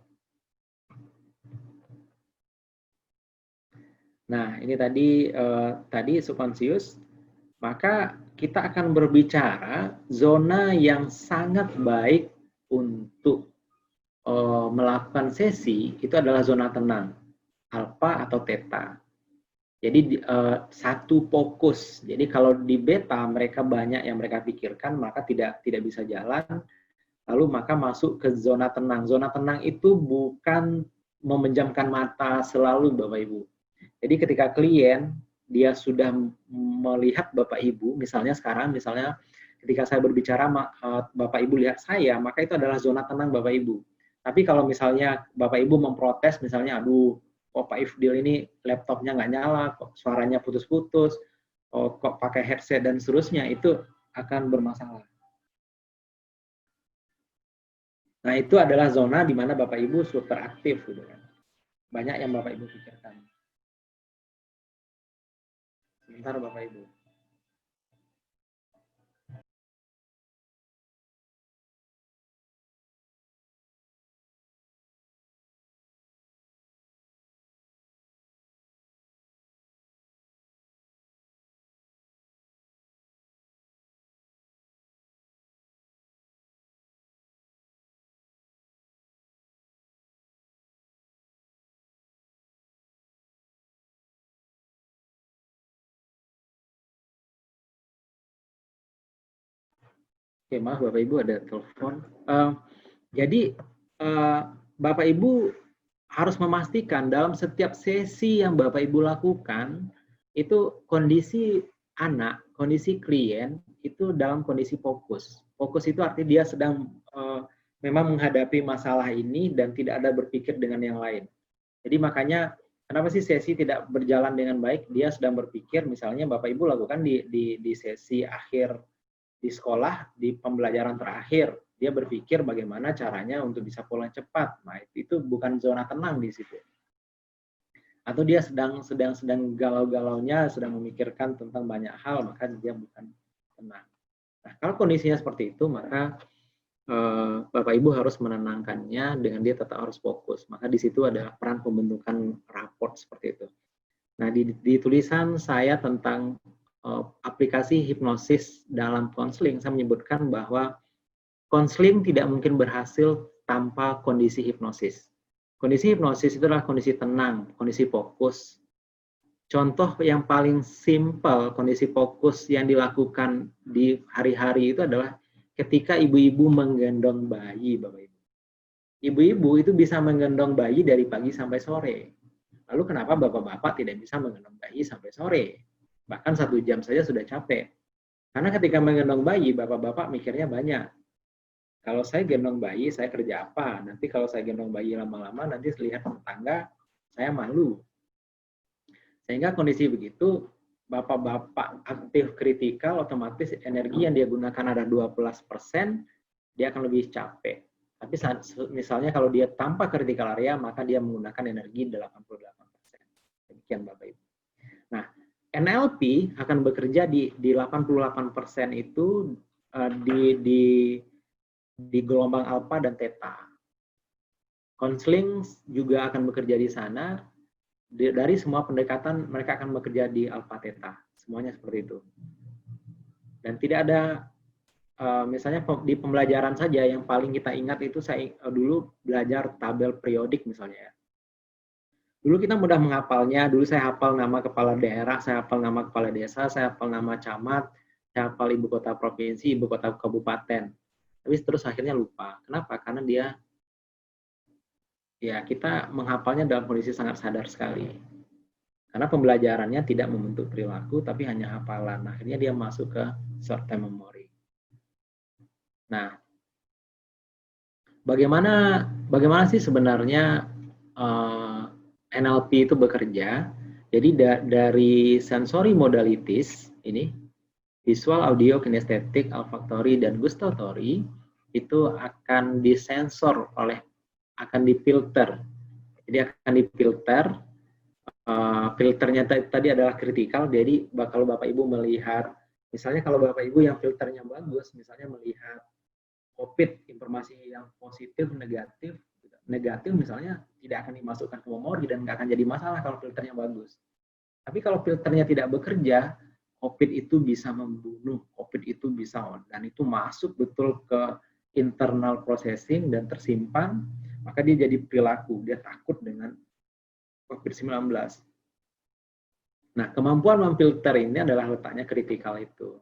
Nah, ini tadi subconscious, maka kita akan berbicara zona yang sangat baik untuk melakukan sesi itu adalah zona tenang, alfa atau theta. Jadi satu fokus. Jadi kalau di beta mereka banyak yang mereka pikirkan, maka tidak bisa jalan. Lalu maka masuk ke zona tenang. Zona tenang itu bukan memejamkan mata selalu Bapak Ibu. Jadi ketika klien dia sudah melihat Bapak Ibu, misalnya sekarang ketika saya berbicara Bapak Ibu lihat saya, maka itu adalah zona tenang Bapak Ibu. Tapi kalau misalnya Bapak Ibu memprotes, misalnya, aduh, kok Pak Ifdil ini laptopnya nggak nyala, kok suaranya putus-putus, kok pakai headset dan seterusnya, itu akan bermasalah. Nah, itu adalah zona di mana Bapak Ibu super aktif, gitu kan. Banyak yang Bapak Ibu pikirkan. Sebentar Bapak Ibu. Oke, maaf Bapak Ibu ada telepon. Jadi Bapak Ibu harus memastikan dalam setiap sesi yang Bapak Ibu lakukan itu kondisi anak, kondisi klien itu dalam kondisi fokus. Fokus itu artinya dia sedang memang menghadapi masalah ini dan tidak ada berpikir dengan yang lain. Jadi makanya kenapa sih sesi tidak berjalan dengan baik? Dia sedang berpikir, misalnya Bapak Ibu lakukan di sesi akhir di sekolah, di pembelajaran terakhir, dia berpikir bagaimana caranya untuk bisa pulang cepat. Nah, itu bukan zona tenang di situ. Atau dia sedang galau-galaunya, sedang memikirkan tentang banyak hal, maka dia bukan tenang. Nah, kalau kondisinya seperti itu, maka Bapak Ibu harus menenangkannya dengan dia tetap harus fokus. Maka di situ ada peran pembentukan raport seperti itu. Nah, di tulisan saya tentang aplikasi hipnosis dalam konseling, saya menyebutkan bahwa konseling tidak mungkin berhasil tanpa kondisi hipnosis. Kondisi hipnosis itu adalah kondisi tenang, kondisi fokus. Contoh yang paling simpel kondisi fokus yang dilakukan di hari-hari itu adalah ketika ibu-ibu menggendong bayi, Bapak Ibu. Ibu-ibu itu bisa menggendong bayi dari pagi sampai sore. Lalu kenapa bapak-bapak tidak bisa menggendong bayi sampai sore? Bahkan 1 jam saja sudah capek. Karena ketika menggendong bayi, bapak-bapak mikirnya banyak. Kalau saya gendong bayi, saya kerja apa? Nanti kalau saya gendong bayi lama-lama, nanti lihat tetangga, saya malu. Sehingga kondisi begitu, bapak-bapak aktif kritikal, otomatis energi yang dia gunakan ada 12%, dia akan lebih capek. Tapi misalnya kalau dia tanpa kritikal area, maka dia menggunakan energi 88%. Demikian Bapak Ibu. Nah, NLP akan bekerja di 88% itu di gelombang alfa dan theta. Konseling juga akan bekerja di sana. Dari semua pendekatan mereka akan bekerja di alfa theta. Semuanya seperti itu. Dan tidak ada misalnya di pembelajaran saja yang paling kita ingat itu saya dulu belajar tabel periodik misalnya. Dulu kita mudah menghafalnya, dulu saya hafal nama kepala daerah, saya hafal nama kepala desa, saya hafal nama camat, saya hafal ibu kota provinsi, ibu kota kabupaten. Tapi terus akhirnya lupa. Kenapa? Karena kita menghafalnya dalam kondisi sangat sadar sekali. Karena pembelajarannya tidak membentuk perilaku, tapi hanya hafalan. Akhirnya dia masuk ke short term memory. Nah, bagaimana sih sebenarnya NLP itu bekerja? Jadi dari sensory modalities ini, visual, audio, kinesthetic, olfactory, dan gustatory itu akan disensor akan difilter. Jadi akan difilter. Filternya tadi adalah kritikal. Jadi kalau Bapak Ibu melihat, misalnya kalau Bapak Ibu yang filternya bagus, misalnya melihat COVID, informasi yang positif, negatif misalnya tidak akan dimasukkan ke memori dan nggak akan jadi masalah kalau filternya bagus. Tapi kalau filternya tidak bekerja, COVID itu bisa membunuh, COVID itu bisa dan itu masuk betul ke internal processing dan tersimpan, maka dia jadi perilaku, dia takut dengan COVID-19. Nah, kemampuan memfilter ini adalah letaknya kritikal itu,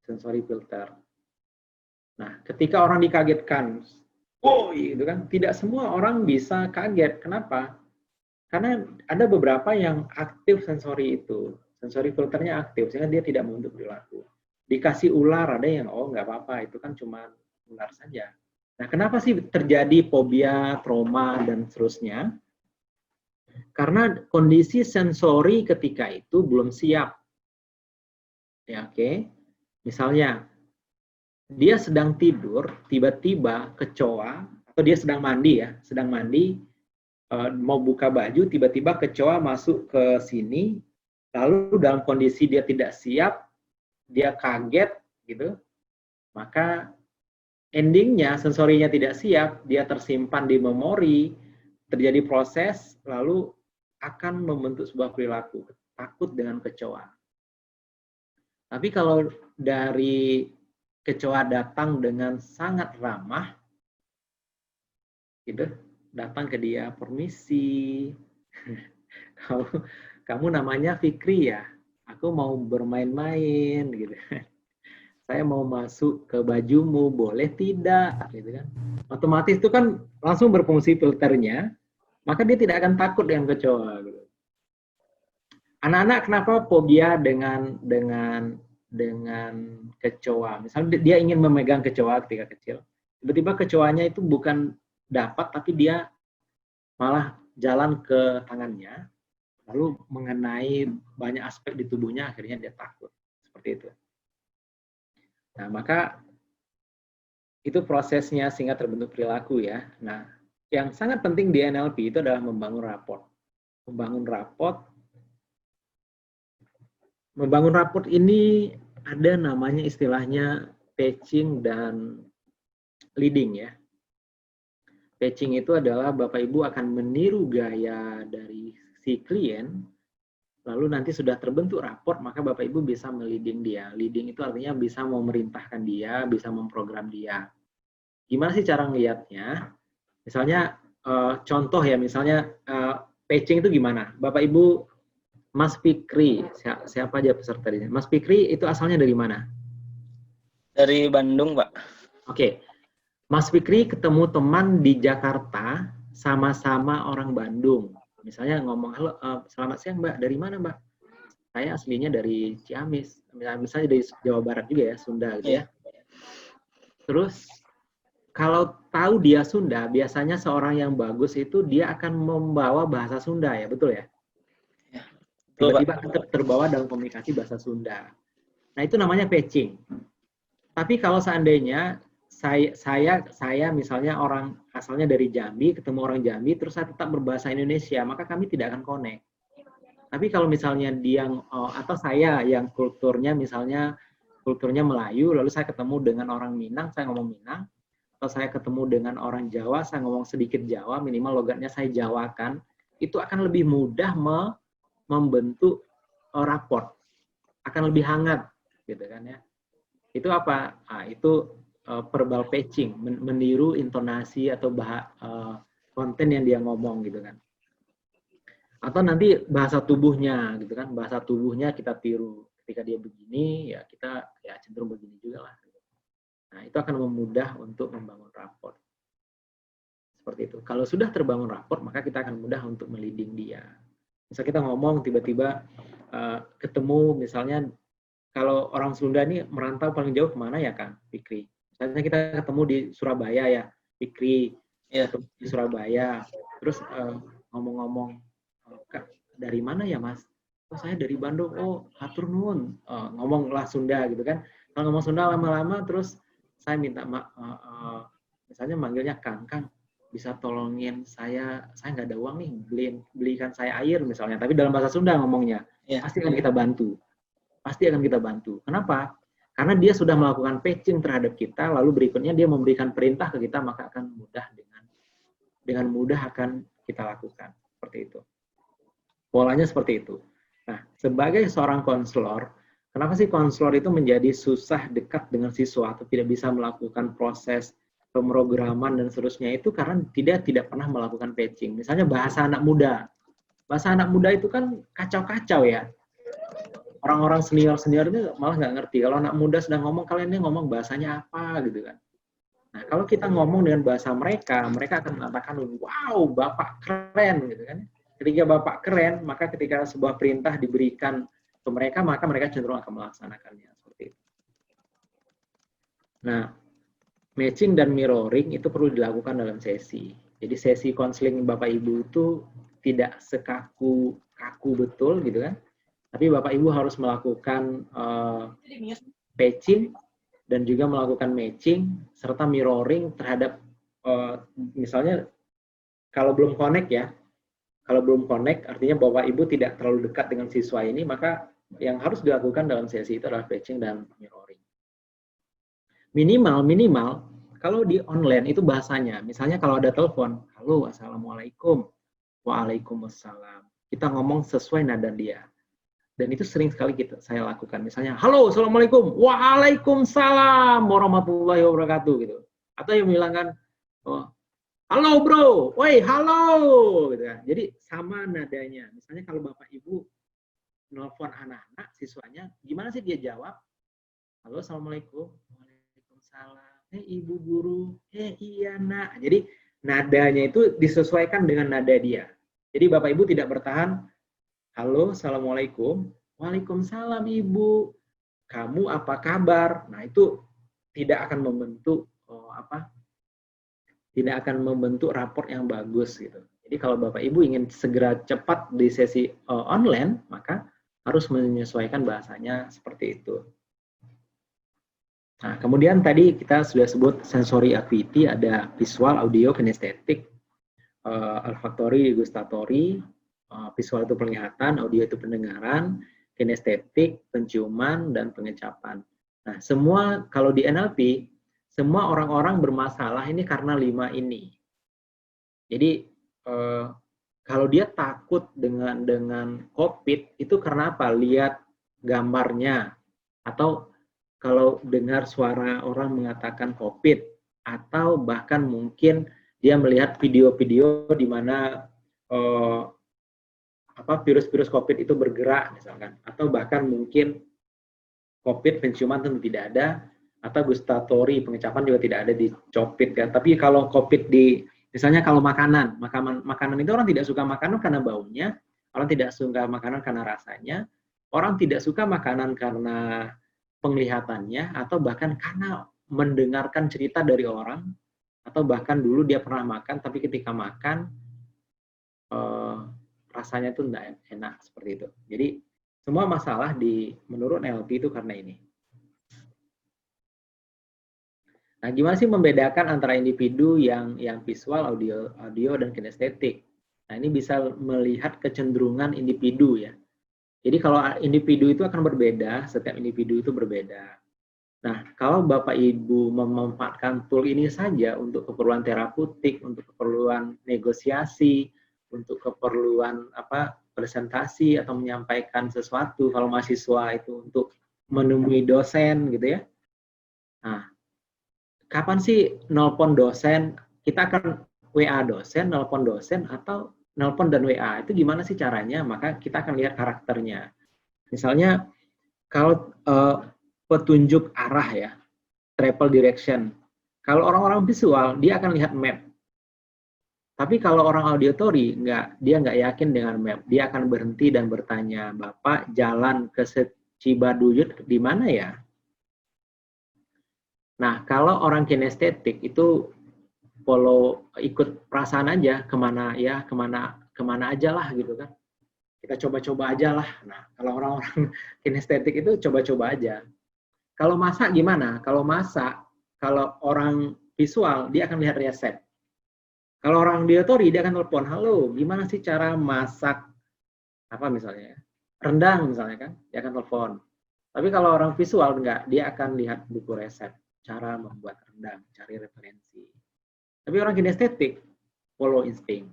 sensory filter. Nah, ketika orang dikagetkan, itu kan tidak semua orang bisa kaget. Kenapa? Karena ada beberapa yang aktif sensori itu, sensori filternya aktif, sehingga dia tidak membentuk perilaku. Dikasih ular, ada yang, nggak apa-apa, itu kan cuma ular saja. Nah, kenapa sih terjadi fobia, trauma, dan seterusnya? Karena kondisi sensori ketika itu belum siap. Ya, oke. Misalnya, dia sedang tidur, tiba-tiba kecoa, atau dia sedang mandi mau buka baju, tiba-tiba kecoa masuk ke sini, lalu dalam kondisi dia tidak siap, dia kaget, gitu, maka endingnya sensorinya tidak siap, dia tersimpan di memori, terjadi proses, lalu akan membentuk sebuah perilaku, takut dengan kecoa. Tapi kalau dari kecoa datang dengan sangat ramah, gitu, datang ke dia, permisi, kamu namanya Fikri ya, aku mau bermain-main, gitu. Saya mau masuk ke bajumu, boleh tidak, gitu kan? Otomatis itu kan langsung berfungsi filternya, maka dia tidak akan takut dengan kecoa. Gitu. Anak-anak kenapa fobia dengan kecoa? Misalnya dia ingin memegang kecoa ketika kecil, tiba-tiba kecoanya itu bukan dapat, tapi dia malah jalan ke tangannya, lalu mengenai banyak aspek di tubuhnya, akhirnya dia takut. Seperti itu. Nah, maka itu prosesnya sehingga terbentuk perilaku ya. Nah, yang sangat penting di NLP itu adalah membangun rapport. Membangun rapport ini ada namanya istilahnya patching dan leading ya. Patching itu adalah Bapak Ibu akan meniru gaya dari si klien, lalu nanti sudah terbentuk rapport, maka Bapak Ibu bisa meliding dia. Leading itu artinya bisa memerintahkan dia, bisa memprogram dia. Gimana sih cara ngelihatnya? Misalnya contoh ya, misalnya patching itu gimana? Bapak Ibu, Mas Fikri, siapa aja peserta ini? Mas Fikri itu asalnya dari mana? Dari Bandung, Pak. Oke. Mas Fikri ketemu teman di Jakarta, sama-sama orang Bandung. Misalnya ngomong, halo, selamat siang Mbak, dari mana Mbak? Saya aslinya dari Ciamis, misalnya dari Jawa Barat juga ya, Sunda gitu ya. Terus kalau tahu dia Sunda, biasanya seorang yang bagus itu dia akan membawa bahasa Sunda ya, betul ya? Tiba-tiba terbawa dalam komunikasi bahasa Sunda. Nah, itu namanya patching. Tapi kalau seandainya saya misalnya orang asalnya dari Jambi, ketemu orang Jambi, terus saya tetap berbahasa Indonesia, maka kami tidak akan connect. Tapi kalau misalnya dia atau saya yang kulturnya misalnya kulturnya Melayu, lalu saya ketemu dengan orang Minang, saya ngomong Minang, atau saya ketemu dengan orang Jawa, saya ngomong sedikit Jawa, minimal logatnya saya jawakan, itu akan lebih mudah membentuk raport, akan lebih hangat, gitu kan ya. Itu apa? Nah, itu verbal patching, meniru intonasi atau konten yang dia ngomong gitu kan. Atau nanti bahasa tubuhnya gitu kan, bahasa tubuhnya kita tiru. Ketika dia begini, ya kita ya cenderung begini juga lah. Nah, itu akan memudah untuk membangun raport. Seperti itu. Kalau sudah terbangun raport, maka kita akan mudah untuk meliding dia. Misal kita ngomong tiba-tiba ketemu misalnya kalau orang Sunda ini merantau paling jauh kemana ya Kang Fikri? Misalnya kita ketemu di Surabaya ya, Fikri ketemu di Surabaya, terus ngomong-ngomong, dari mana ya Mas? Oh saya dari Bandung. Oh hatur nuhun, ngomonglah Sunda gitu kan. Kalau ngomong Sunda lama-lama terus saya minta misalnya manggilnya Kang, bisa tolongin saya nggak ada uang nih, belikan saya air misalnya, tapi dalam bahasa Sunda ngomongnya, pasti akan kita bantu. Pasti akan kita bantu. Kenapa? Karena dia sudah melakukan patching terhadap kita, lalu berikutnya dia memberikan perintah ke kita, maka akan mudah dengan mudah akan kita lakukan. Seperti itu. Polanya seperti itu. Nah, sebagai seorang konselor, kenapa sih konselor itu menjadi susah dekat dengan siswa atau tidak bisa melakukan proses pemrograman dan seterusnya itu karena tidak pernah melakukan patching. Misalnya bahasa anak muda. Bahasa anak muda itu kan kacau-kacau ya. Orang-orang senior itu malah nggak ngerti. Kalau anak muda sedang ngomong, kalian ini ngomong bahasanya apa gitu kan. Nah, kalau kita ngomong dengan bahasa mereka akan mengatakan, wow, Bapak keren gitu kan. Ketika Bapak keren, maka ketika sebuah perintah diberikan ke mereka, maka mereka cenderung akan melaksanakannya. Seperti itu. Nah, matching dan mirroring itu perlu dilakukan dalam sesi. Jadi sesi konseling Bapak Ibu itu tidak kaku betul gitu kan. Tapi Bapak Ibu harus melakukan patching dan juga melakukan matching serta mirroring terhadap misalnya kalau belum connect ya. Kalau belum connect artinya Bapak Ibu tidak terlalu dekat dengan siswa ini, maka yang harus dilakukan dalam sesi itu adalah patching dan mirroring. Minimal kalau di online itu bahasanya, misalnya kalau ada telepon, halo, assalamualaikum, waalaikumsalam. Kita ngomong sesuai nada dia. Dan itu sering sekali saya lakukan. Misalnya, halo, assalamualaikum, waalaikumsalam, warahmatullahi wabarakatuh gitu. Atau yang bilangkan, oh, halo bro, woi halo, gitu kan. Jadi sama nadanya. Misalnya kalau bapak ibu nelfon anak-anak, siswanya, gimana sih dia jawab? Halo, assalamualaikum, waalaikumsalam, ibu guru, iya nak. Jadi nadanya itu disesuaikan dengan nada dia. Jadi bapak ibu tidak bertahan, halo, assalamualaikum, waalaikumsalam ibu, kamu apa kabar? Nah itu tidak akan membentuk tidak akan membentuk raport yang bagus gitu. Jadi kalau bapak ibu ingin segera cepat di sesi online, maka harus menyesuaikan bahasanya seperti itu. Nah kemudian tadi kita sudah sebut sensory acuity, ada visual, audio, kinestetik, olfactory, gustatory. Visual itu penglihatan, audio itu pendengaran, kinestetik, penciuman, dan pengecapan. Nah, semua kalau di NLP, semua orang-orang bermasalah ini karena 5 ini. Jadi, kalau dia takut dengan COVID, itu karena apa? Lihat gambarnya. Atau kalau dengar suara orang mengatakan COVID, atau bahkan mungkin dia melihat video-video di mana virus-virus COVID itu bergerak misalkan, atau bahkan mungkin COVID penciuman tentu tidak ada, atau gustatory pengecapan juga tidak ada di COVID kan. Tapi kalau COVID di Misalnya kalau makanan itu orang tidak suka makanan karena baunya, orang tidak suka makanan karena rasanya, orang tidak suka makanan karena penglihatannya, atau bahkan karena mendengarkan cerita dari orang, atau bahkan dulu dia pernah makan, tapi ketika makan, rasanya itu tidak enak, seperti itu. Jadi, semua masalah menurut NLP itu karena ini. Nah, gimana sih membedakan antara individu yang visual, audio dan kinestetik? Nah, ini bisa melihat kecenderungan individu ya. Jadi kalau individu itu akan berbeda, setiap individu itu berbeda. Nah, kalau Bapak Ibu memanfaatkan tool ini saja untuk keperluan terapeutik, untuk keperluan negosiasi, untuk keperluan presentasi atau menyampaikan sesuatu, kalau mahasiswa itu untuk menemui dosen gitu ya. Nah, kapan sih nelpon dosen? Kita akan WA dosen, nelpon dosen, atau nelpon dan WA. Itu gimana sih caranya? Maka kita akan lihat karakternya. Misalnya, kalau petunjuk arah ya, travel direction. Kalau orang-orang visual, dia akan lihat map. Tapi kalau orang auditory, dia nggak yakin dengan map. Dia akan berhenti dan bertanya, Bapak jalan ke Cibaduyut di mana ya? Nah, kalau orang kinestetik itu ikut perasaan aja, kemana aja lah gitu kan. Kita coba-coba aja lah. Nah, kalau orang-orang kinestetik itu coba-coba aja. Kalau masak gimana? Kalau orang visual, dia akan lihat resep. Kalau orang auditory, dia akan telepon, halo, gimana sih cara masak, misalnya, rendang misalnya kan, dia akan telepon. Tapi kalau orang visual, enggak, dia akan lihat buku resep, cara membuat rendang, cari referensi. Tapi orang kinestetik, follow instinct.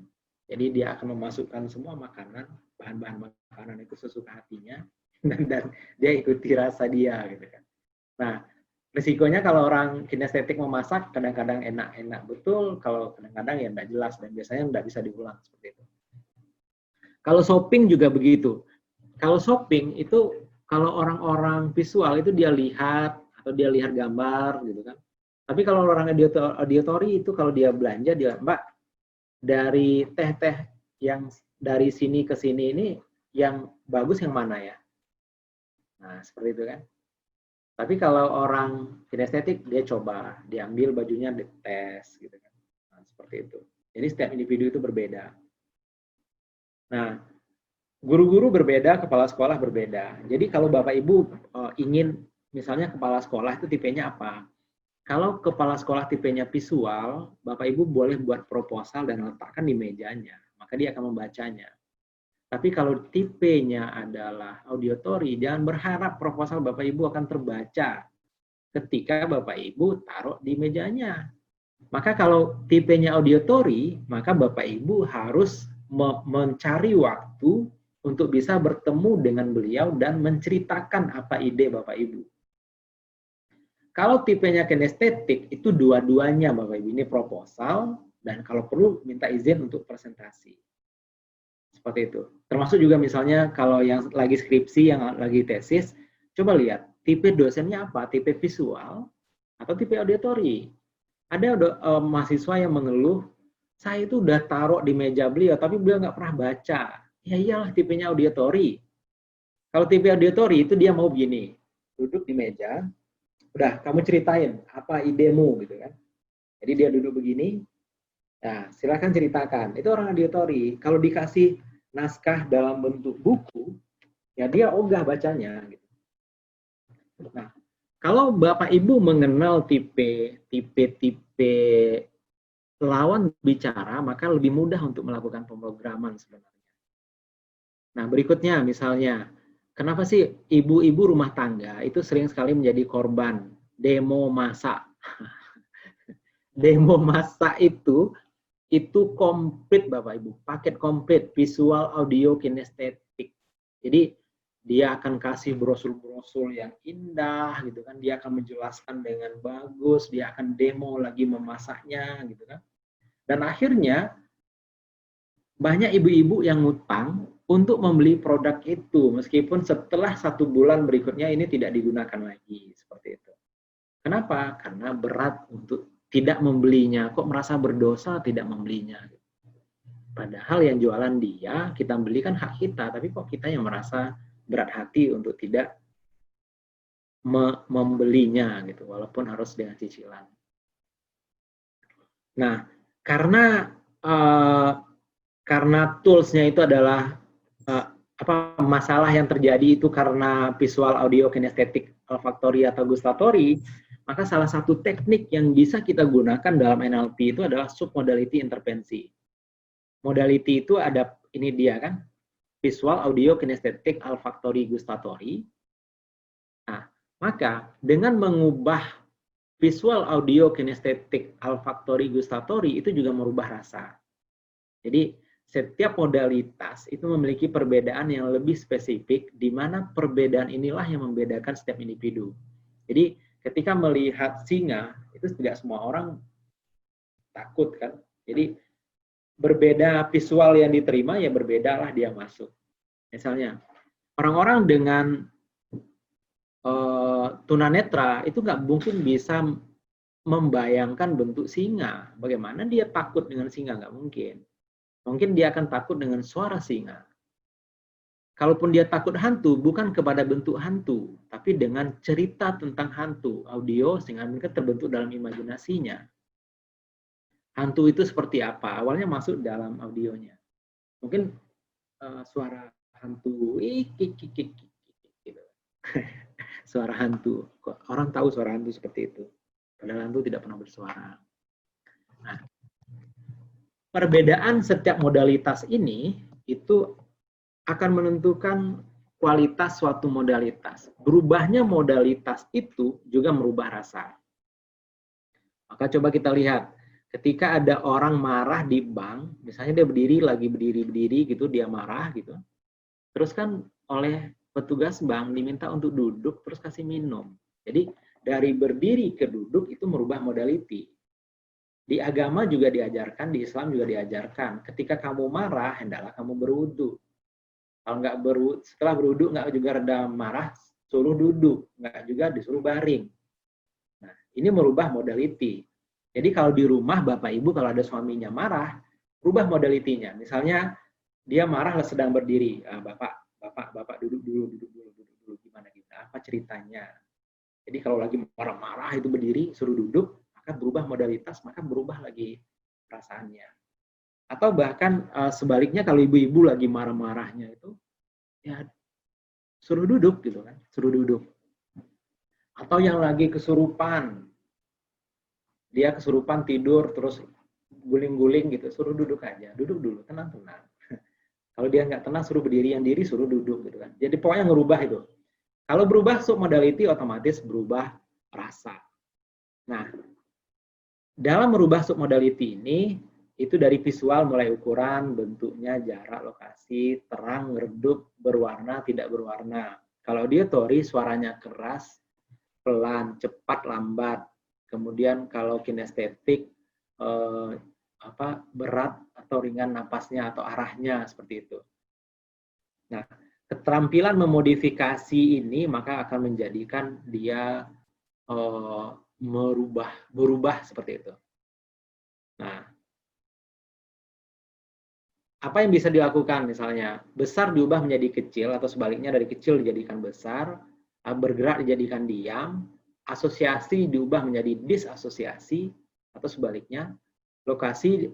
Jadi dia akan memasukkan semua makanan, bahan-bahan makanan itu sesuka hatinya, dan dia ikuti rasa dia gitu kan. Nah, risikonya kalau orang kinestetik memasak kadang-kadang enak-enak betul, kalau kadang-kadang ya enggak jelas dan biasanya enggak bisa diulang seperti itu. Kalau shopping juga begitu. Kalau shopping itu kalau orang-orang visual itu dia lihat atau dia lihat gambar gitu kan. Tapi kalau orang auditory itu kalau dia belanja dia, Mbak, dari teh-teh yang dari sini ke sini ini yang bagus yang mana ya? Nah, seperti itu kan. Tapi kalau orang kinestetik dia coba, diambil bajunya dites gitu kan. Nah, seperti itu. Jadi setiap individu itu berbeda. Nah, guru-guru berbeda, kepala sekolah berbeda. Jadi kalau Bapak Ibu ingin misalnya kepala sekolah itu tipenya apa? Kalau kepala sekolah tipenya visual, Bapak Ibu boleh buat proposal dan letakkan di mejanya, maka dia akan membacanya. Tapi kalau tipenya adalah auditory, jangan berharap proposal Bapak Ibu akan terbaca ketika Bapak Ibu taruh di mejanya. Maka kalau tipenya auditory, maka Bapak Ibu harus mencari waktu untuk bisa bertemu dengan beliau dan menceritakan apa ide Bapak Ibu. Kalau tipenya kinestetik, itu dua-duanya Bapak Ibu. Ini proposal, dan kalau perlu minta izin untuk presentasi. Seperti itu. Termasuk juga misalnya kalau yang lagi skripsi, yang lagi tesis, coba lihat, tipe dosennya apa? Tipe visual atau tipe auditory? Ada mahasiswa yang mengeluh, saya itu udah taruh di meja beliau, tapi beliau nggak pernah baca. Ya iyalah, tipenya auditory. Kalau tipe auditory itu dia mau begini, duduk di meja, udah, kamu ceritain apa idemu gitu kan. Jadi dia duduk begini, nah silakan ceritakan. Itu orang auditory. Kalau dikasih naskah dalam bentuk buku, ya dia ogah bacanya. Gitu. Nah, kalau Bapak Ibu mengenal tipe lawan bicara, maka lebih mudah untuk melakukan pemrograman sebenarnya. Nah, berikutnya misalnya, kenapa sih ibu-ibu rumah tangga itu sering sekali menjadi korban demo masak? Demo masak itu komplit Bapak Ibu, paket komplit, visual, audio, kinestetik. Jadi dia akan kasih brosur-brosur yang indah gitu kan, dia akan menjelaskan dengan bagus, dia akan demo lagi memasaknya gitu kan. Dan akhirnya banyak ibu-ibu yang ngutang untuk membeli produk itu, meskipun setelah 1 bulan berikutnya ini tidak digunakan lagi, seperti itu. Kenapa? Karena berat untuk tidak membelinya, kok merasa berdosa tidak membelinya. Padahal yang jualan dia, kita beli kan hak kita, tapi kok kita yang merasa berat hati untuk tidak membelinya gitu, walaupun harus dengan cicilan. Nah, karena toolsnya itu adalah masalah yang terjadi itu karena visual, audio, kinestetik, olfaktori atau gustatory, maka salah satu teknik yang bisa kita gunakan dalam NLP itu adalah submodality intervensi. Modality itu ada, ini dia kan, visual, audio, kinestetik, olfaktori, gustatory. Nah, maka dengan mengubah visual, audio, kinestetik, olfaktori, gustatory itu juga merubah rasa. Jadi setiap modalitas itu memiliki perbedaan yang lebih spesifik, di mana perbedaan inilah yang membedakan setiap individu. Jadi ketika melihat singa, itu tidak semua orang takut kan. Jadi berbeda visual yang diterima, ya berbedalah dia masuk. Misalnya, orang-orang dengan tunanetra itu nggak mungkin bisa membayangkan bentuk singa. Bagaimana dia takut dengan singa? Nggak mungkin. Mungkin dia akan takut dengan suara singa. Kalaupun dia takut hantu, bukan kepada bentuk hantu, tapi dengan cerita tentang hantu, audio, sehingga mereka terbentuk dalam imajinasinya. Hantu itu seperti apa? Awalnya masuk dalam audionya. Mungkin suara hantu, gitu. Suara hantu. Orang tahu suara hantu seperti itu. Padahal hantu tidak pernah bersuara. Nah, perbedaan setiap modalitas ini itu akan menentukan kualitas suatu modalitas. Berubahnya modalitas itu juga merubah rasa. Maka coba kita lihat, ketika ada orang marah di bank, misalnya dia berdiri gitu, dia marah gitu. Terus kan oleh petugas bank diminta untuk duduk terus kasih minum. Jadi dari berdiri ke duduk itu merubah modality. Di agama juga diajarkan, di Islam juga diajarkan. Ketika kamu marah, hendaklah kamu berwudu. Kalau nggak setelah berwudu nggak juga reda marah, suruh duduk, nggak juga disuruh baring. Nah, ini merubah modality. Jadi kalau di rumah Bapak Ibu kalau ada suaminya marah, rubah modalitinya. Misalnya dia marah sedang berdiri, Bapak duduk dulu, gimana kita? Apa ceritanya? Jadi kalau lagi marah-marah itu berdiri, suruh duduk, maka berubah modalitas, maka berubah lagi perasaannya. Atau bahkan sebaliknya kalau ibu-ibu lagi marah-marahnya itu, ya suruh duduk gitu kan, suruh duduk. Atau yang lagi kesurupan, dia kesurupan tidur terus guling-guling gitu, suruh duduk aja, duduk dulu, tenang-tenang. Kalau dia nggak tenang, suruh berdiri, yang diri suruh duduk gitu kan. Jadi pokoknya ngerubah itu. Kalau berubah submodality otomatis berubah rasa. Nah, dalam merubah submodality ini, itu dari visual mulai ukuran, bentuknya, jarak, lokasi, terang, redup, berwarna, tidak berwarna. Kalau auditory, suaranya keras, pelan, cepat, lambat. Kemudian kalau kinestetik, berat atau ringan napasnya atau arahnya, seperti itu. Nah, keterampilan memodifikasi ini maka akan menjadikan dia berubah seperti itu. Nah, apa yang bisa dilakukan misalnya? Besar diubah menjadi kecil atau sebaliknya dari kecil dijadikan besar, bergerak dijadikan diam, asosiasi diubah menjadi disasosiasi atau sebaliknya, lokasi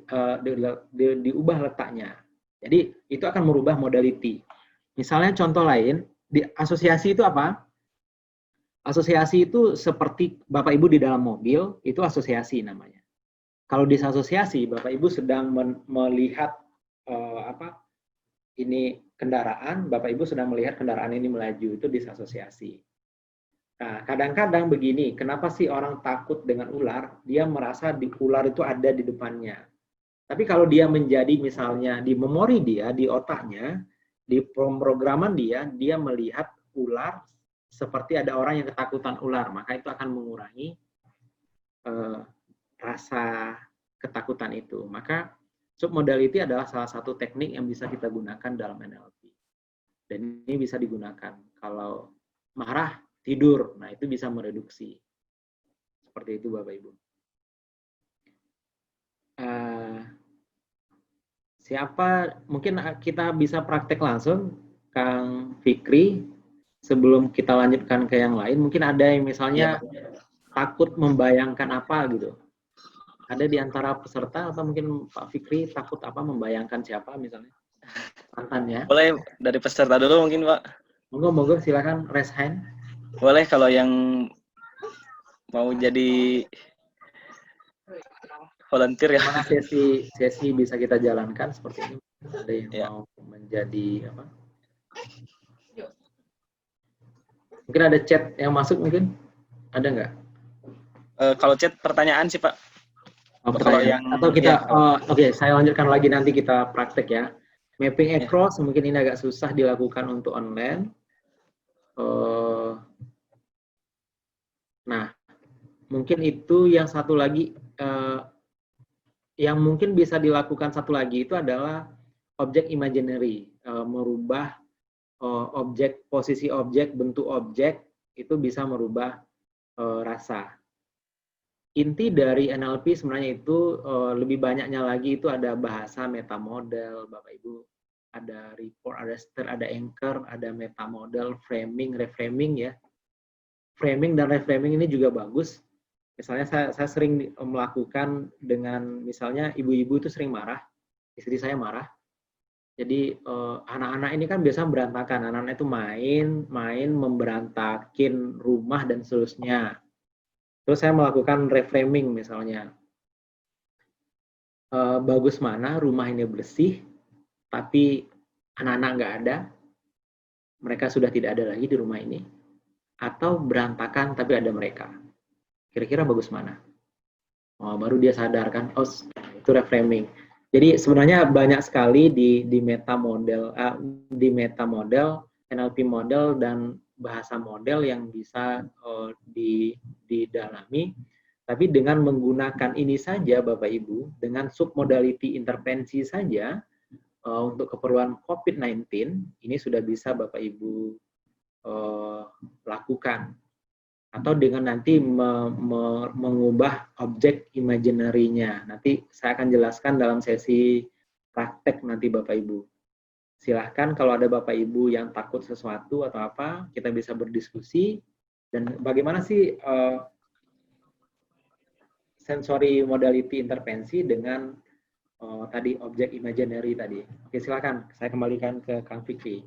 diubah letaknya. Jadi itu akan merubah modality. Misalnya contoh lain, di asosiasi itu apa? Asosiasi itu seperti Bapak Ibu di dalam mobil, itu asosiasi namanya. Kalau disasosiasi, Bapak Ibu sedang melihat ini kendaraan, Bapak Ibu sedang melihat kendaraan ini melaju, itu disasosiasi. Nah, kadang-kadang begini, kenapa sih orang takut dengan ular? Dia merasa ular itu ada di depannya. Tapi kalau dia menjadi misalnya di memori dia, di otaknya, di pemrograman dia melihat ular seperti ada orang yang ketakutan ular, maka itu akan mengurangi rasa ketakutan itu. Maka submodality adalah salah satu teknik yang bisa kita gunakan dalam NLP. Dan ini bisa digunakan kalau marah, tidur. Nah, itu bisa mereduksi. Seperti itu Bapak Ibu. siapa, mungkin kita bisa praktek langsung, Kang Fikri, sebelum kita lanjutkan ke yang lain. Mungkin ada yang Iya, misalnya Pak. takut membayangkan apa gitu. Ada di antara peserta atau mungkin Pak Fikri takut apa membayangkan siapa misalnya mantannya. Boleh dari peserta dulu mungkin, Pak. Monggo, monggo silakan raise hand. Boleh kalau yang mau jadi volunteer ya. Gimana sesi bisa kita jalankan seperti ini? Ada yang Ya. mau menjadi apa? Mungkin ada chat yang masuk mungkin? Ada nggak? Kalau chat pertanyaan sih, Pak. Oh, Kalau pertanyaan. yang Atau kita, ya, oke, saya lanjutkan lagi nanti kita praktek ya. Mapping ya. across mungkin ini agak susah dilakukan untuk online. Nah, mungkin itu yang satu lagi, yang mungkin bisa dilakukan satu lagi itu adalah objek imaginary, merubah objek, posisi objek, bentuk objek, itu bisa merubah rasa. Inti dari NLP sebenarnya itu lebih banyaknya lagi itu ada bahasa metamodel, Bapak Ibu, ada report, ada stir, ada anchor, ada metamodel, framing, reframing ya. Framing dan reframing ini juga bagus. Misalnya saya sering melakukan dengan misalnya ibu-ibu itu sering marah, istri saya marah. Jadi anak-anak ini kan biasa berantakan, anak-anak itu main memberantakin rumah dan seterusnya. Terus saya melakukan reframing misalnya, bagus mana rumah ini bersih, tapi anak-anak nggak ada, mereka sudah tidak ada lagi di rumah ini, atau berantakan tapi ada mereka. Kira-kira bagus mana? Oh, baru dia sadar kan, oh itu reframing. Jadi sebenarnya banyak sekali di meta model, NLP model dan bahasa model yang bisa didalami. Tapi dengan menggunakan ini saja Bapak Ibu, dengan submodality intervensi saja untuk keperluan COVID-19 ini sudah bisa Bapak Ibu lakukan. Atau dengan nanti mengubah objek imaginary-nya. Nanti saya akan jelaskan dalam sesi praktek nanti Bapak Ibu. Silahkan kalau ada Bapak Ibu yang takut sesuatu atau apa, kita bisa berdiskusi. Dan bagaimana sih sensory modality intervensi dengan tadi objek imaginary tadi. Oke, silakan. Saya kembalikan ke Kang Fikri.